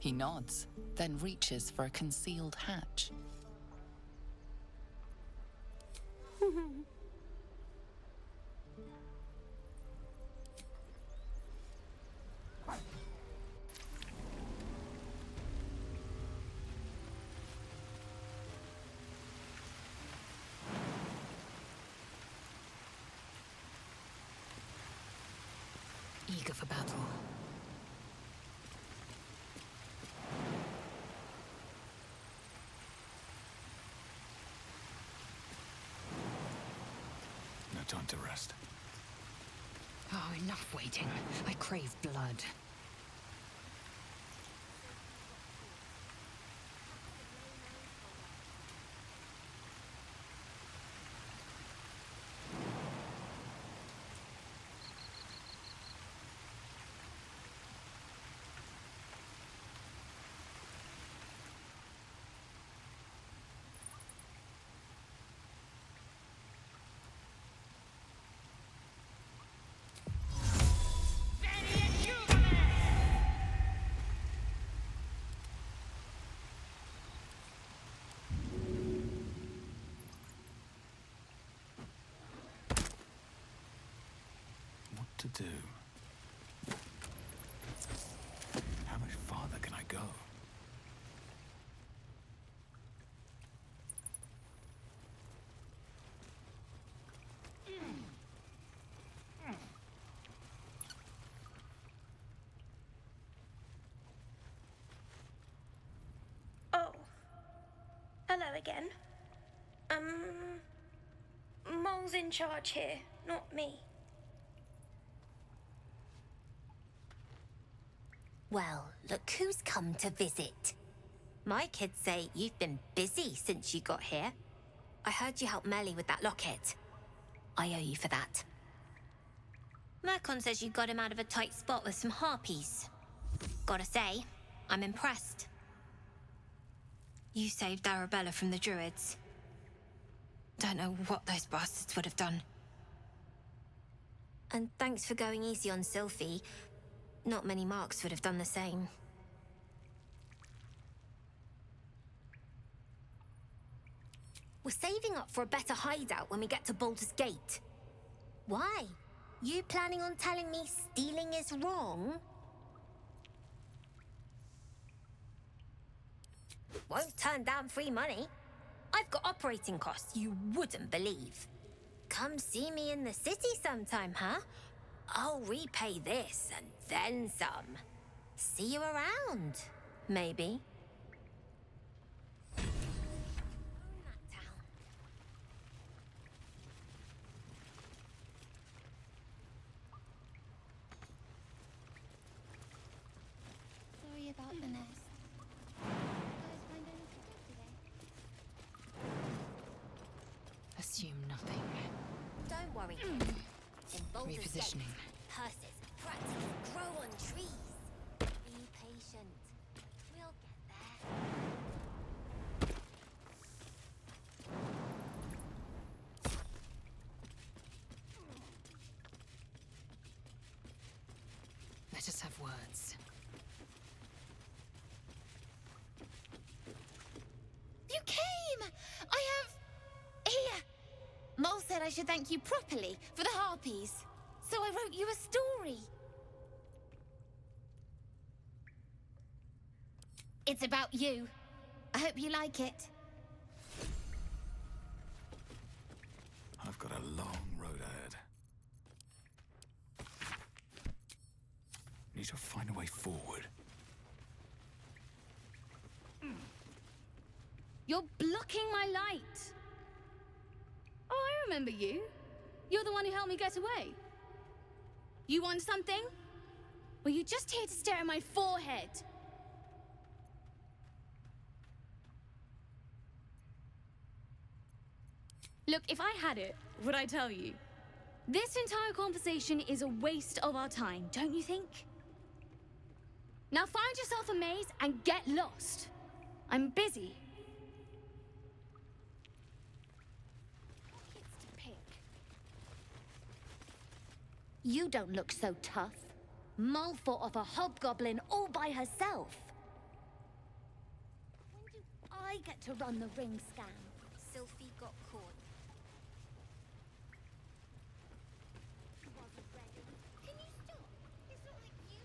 He nods, then reaches for a concealed hatch. Eager for battle. No time to rest. Oh, enough waiting. I crave blood. To do. How much farther can I go? Oh. Hello again. Mole's in charge here, not me. Well, look who's come to visit. My kids say you've been busy since you got here. I heard you helped Melly with that locket. I owe you for that. Mercon says you got him out of a tight spot with some harpies. Gotta say, I'm impressed. You saved Arabella from the Druids. Don't know what those bastards would have done. And thanks for going easy on Sylphie. Not many marks would have done the same. We're saving up for a better hideout when we get to Baldur's Gate. Why? You planning on telling me stealing is wrong? Won't turn down free money. I've got operating costs you wouldn't believe. Come see me in the city sometime, huh? I'll repay this and then some. See you around, maybe. Sorry about the nest. Assume nothing. Don't worry. In Baldur's Gate, Repositioning. curses practically grow on trees. Be patient. We'll get there. Let us have words. You came! name! I have... Here! Mole said I should thank you properly for the harpies. So I wrote you a story. It's about you. I hope you like it. I've got a long road ahead. Need to find a way forward. You're blocking my light. Oh, I remember you. You're the one who helped me get away. You want something? Or you just here to stare at my forehead? Look, if I had it, would I tell you? This entire conversation is a waste of our time, don't you think? Now find yourself a maze and get lost. I'm busy. You don't look so tough. Mole fought off a hobgoblin all by herself. When do I get to run the ring scam? Sylphie got caught. Can you stop? It's not like you...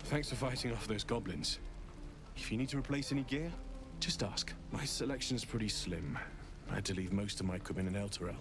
Thanks for fighting off those goblins. If you need to replace any gear, just ask. My selection's pretty slim. I had to leave most of my equipment in Elturel.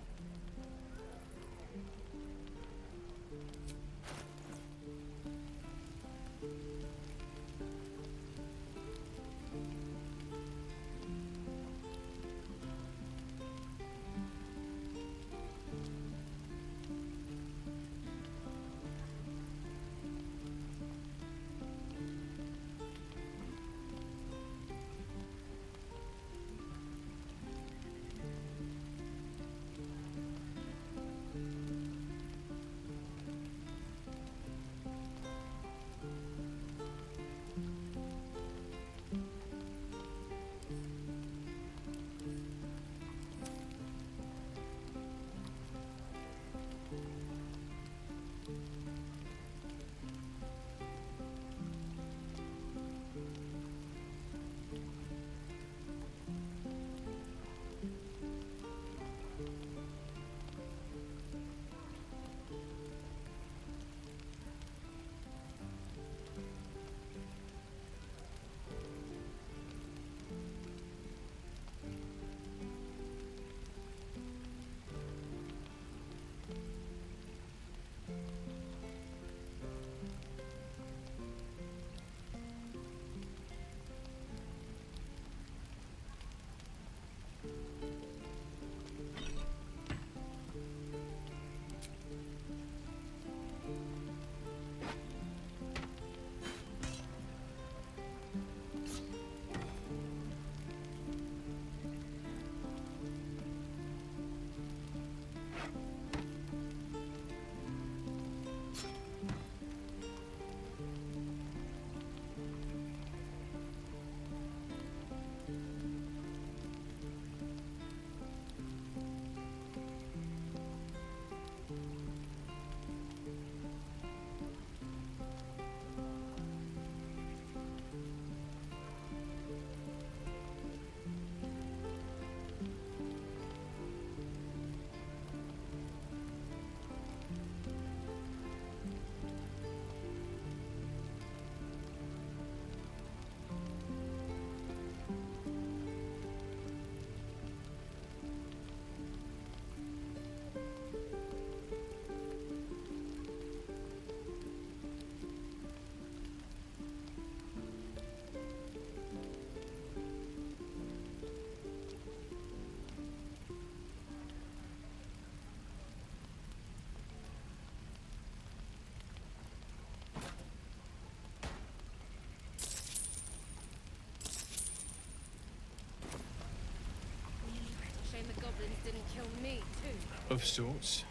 didn't kill me, too. Of sorts.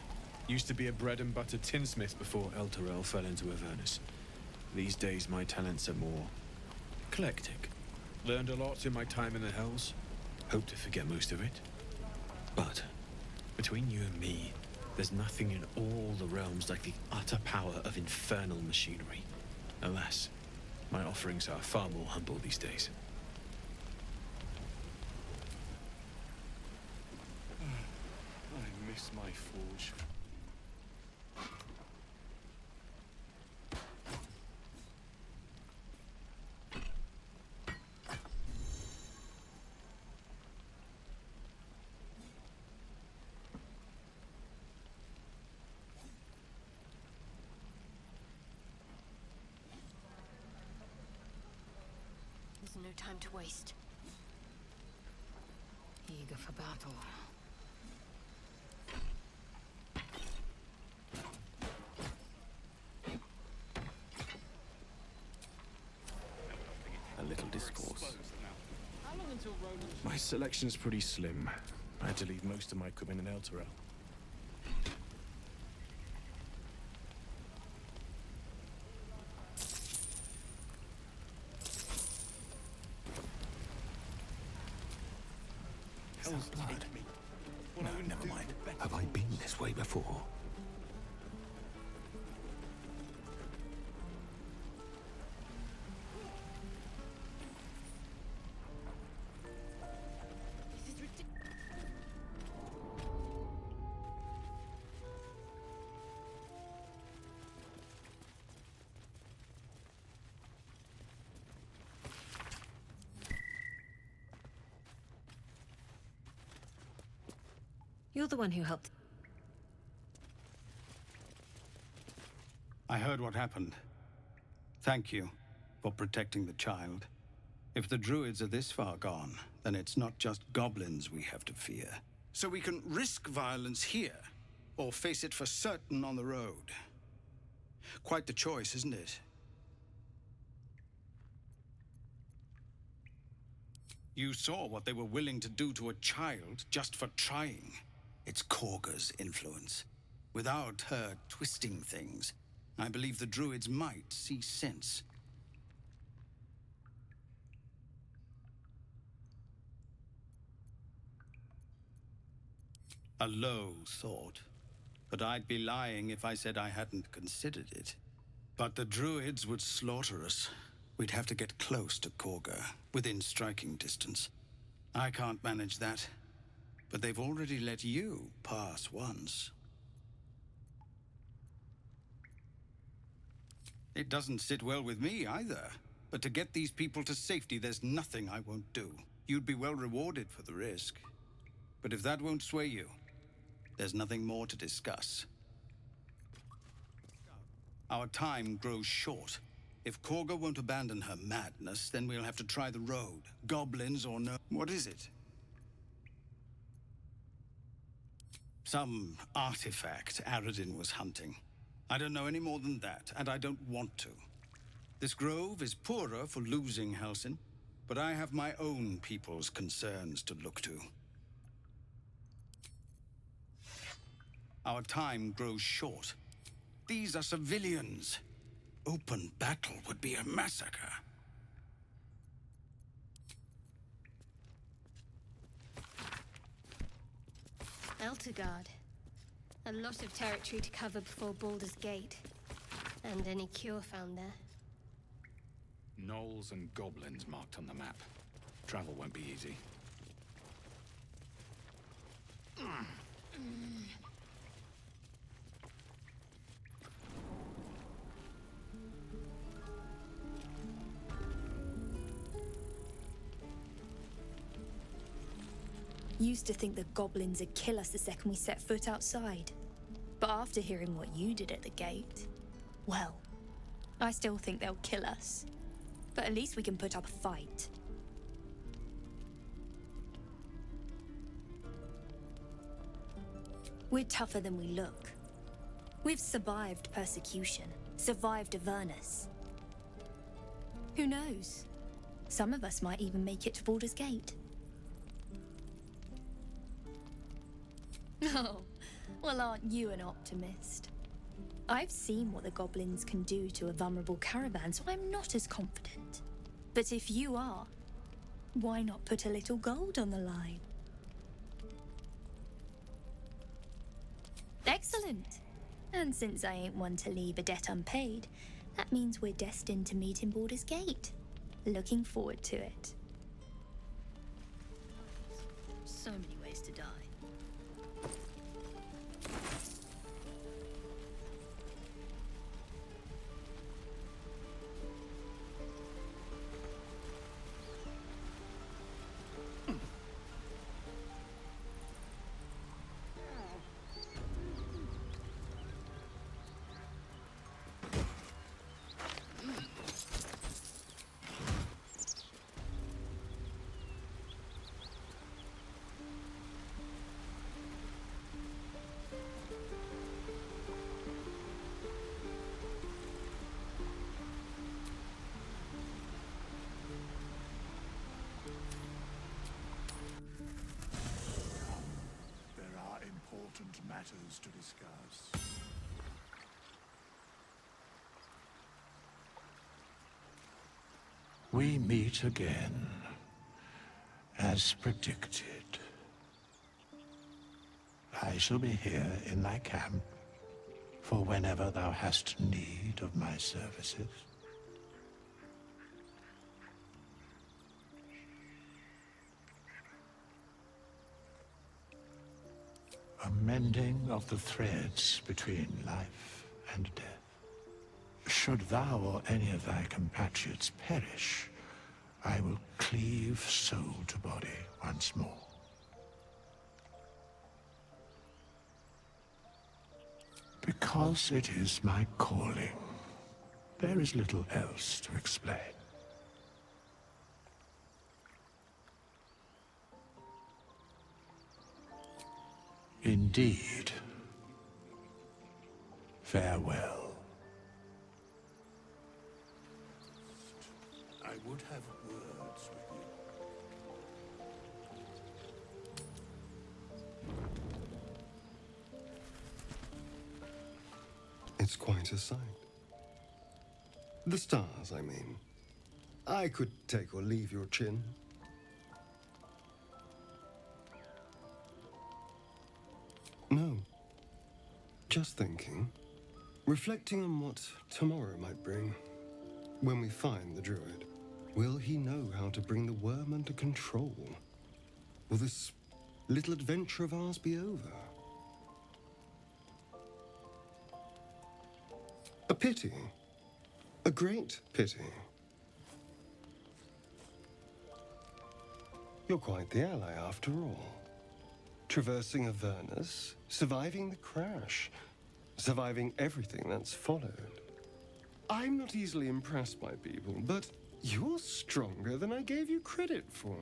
Used to be a bread and butter tinsmith before Elturel fell into Avernus. These days my talents are more eclectic. Learned a lot in my time in the Hells. Hope to forget most of it. But between you and me, there's nothing in all the realms like the utter power of infernal machinery. Alas, my offerings are far more humble these days. I miss my forge. There's no time to waste. Eager for battle. A little discourse. My selection's pretty slim. I had to leave most of my equipment in Elturel. Hell's blood. No, never mind. Have I been this way before? You're the one who helped. I heard what happened. Thank you for protecting the child. If the druids are this far gone, then it's not just goblins we have to fear. So we can risk violence here, or face it for certain on the road. Quite the choice, isn't it? You saw what they were willing to do to a child just for trying. It's Korga's influence. Without her twisting things, I believe the druids might see sense. A low thought, but I'd be lying if I said I hadn't considered it. But the druids would slaughter us. We'd have to get close to Korga, within striking distance. I can't manage that. But they've already let you pass once. It doesn't sit well with me either. But to get these people to safety, there's nothing I won't do. You'd be well rewarded for the risk. But if that won't sway you, there's nothing more to discuss. Our time grows short. If Korga won't abandon her madness, then we'll have to try the road. Goblins or no... What is it? Some artifact Aradin was hunting. I don't know any more than that, and I don't want to. This grove is poorer for losing Halsin, but I have my own people's concerns to look to. Our time grows short. These are civilians. Open battle would be a massacre. Elturgard. A lot of territory to cover before Baldur's Gate. And any cure found there. Gnolls and goblins marked on the map. Travel won't be easy. Used to think the goblins would kill us the second we set foot outside. But after hearing what you did at the gate, well, I still think they'll kill us. But at least we can put up a fight. We're tougher than we look. We've survived persecution, survived Avernus. Who knows? Some of us might even make it to Baldur's Gate. Oh, well, aren't you an optimist? I've seen what the goblins can do to a vulnerable caravan, so I'm not as confident. But if you are, why not put a little gold on the line? Excellent. And since I ain't one to leave a debt unpaid, that means we're destined to meet in Baldur's Gate. Looking forward to it. So many ways to die. There are important matters to discuss. We meet again, as predicted. I shall be here in thy camp for whenever thou hast need of my services. A mending of the threads between life and death. Should thou or any of thy compatriots perish, I will cleave soul to body once more. Because it is my calling, there is little else to explain. Indeed. Farewell. I would have words with you. It's quite a sight. The stars, I mean. I could take or leave your chin. No. Just thinking. Reflecting on what tomorrow might bring. When we find the druid, will he know how to bring the worm under control? Will this little adventure of ours be over? A pity. A great pity. You're quite the ally after all. Traversing Avernus, surviving the crash, surviving everything that's followed. I'm not easily impressed by people, but you're stronger than I gave you credit for.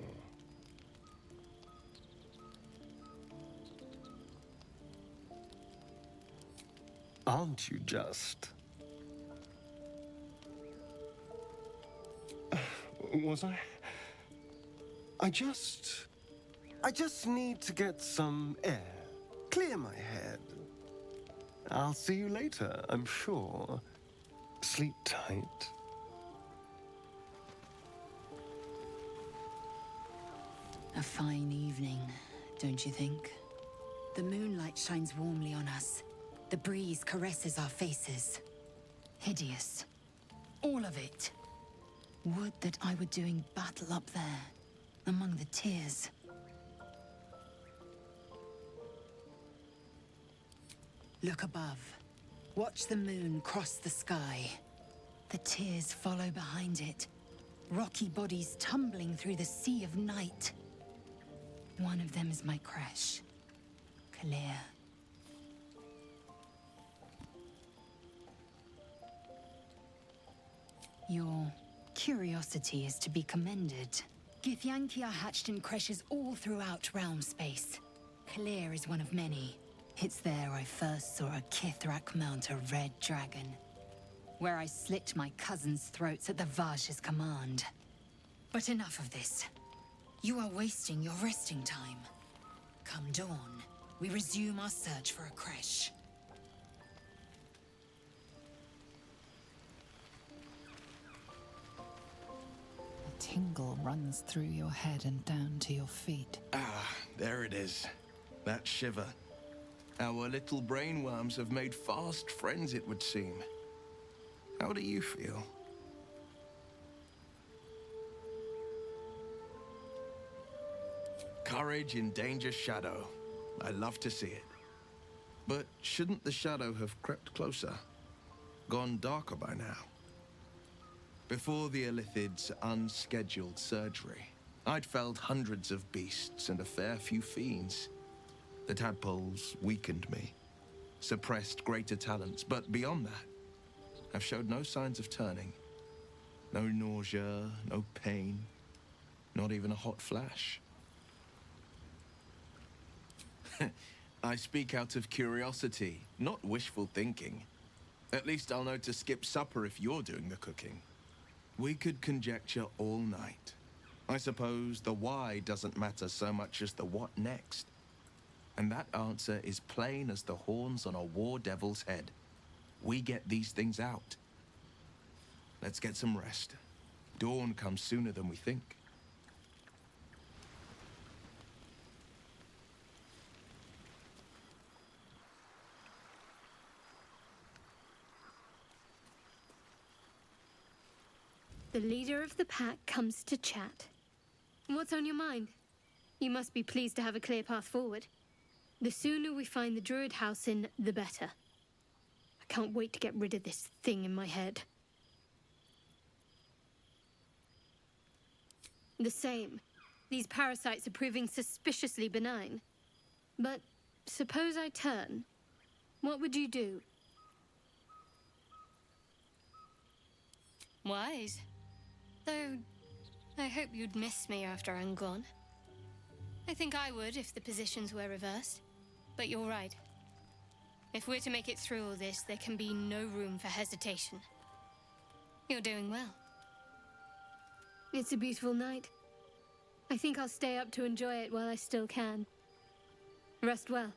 Aren't you just? Was I? I just need to get some air. Clear my head. I'll see you later, I'm sure. Sleep tight. A fine evening, don't you think? The moonlight shines warmly on us. The breeze caresses our faces. Hideous. All of it. Would that I were doing battle up there, among the tears. Look above. Watch the moon cross the sky. The tears follow behind it. Rocky bodies tumbling through the sea of night. One of them is my crash. Clear. Your curiosity is to be commended. Githyanki are hatched in creches all throughout realm space. Clear is one of many. It's there I first saw a Kithrak mount a red dragon. Where I slit my cousins' throats at the Vaj's command. But enough of this. You are wasting your resting time. Come dawn, we resume our search for a creche. A tingle runs through your head and down to your feet. Ah, there it is. That shiver. Our little brainworms have made fast friends, it would seem. How do you feel? Courage in danger's shadow. I love to see it. But shouldn't the shadow have crept closer? Gone darker by now? Before the Illithid's unscheduled surgery, I'd felled hundreds of beasts and a fair few fiends. The tadpoles weakened me, suppressed greater talents, but beyond that, I've showed no signs of turning. No nausea, no pain, not even a hot flash. I speak out of curiosity, not wishful thinking. At least I'll know to skip supper if you're doing the cooking. We could conjecture all night. I suppose the why doesn't matter so much as the what next. And that answer is plain as the horns on a war devil's head. We get these things out. Let's get some rest. Dawn comes sooner than we think. The leader of the pack comes to chat. What's on your mind? You must be pleased to have a clear path forward. The sooner we find the Druid house in, the better. I can't wait to get rid of this thing in my head. The same. These parasites are proving suspiciously benign. But suppose I turn. What would you do? Wise. Though, I hope you'd miss me after I'm gone. I think I would if the positions were reversed. But you're right. If we're to make it through all this, there can be no room for hesitation. You're doing well. It's a beautiful night. I think I'll stay up to enjoy it while I still can. Rest well.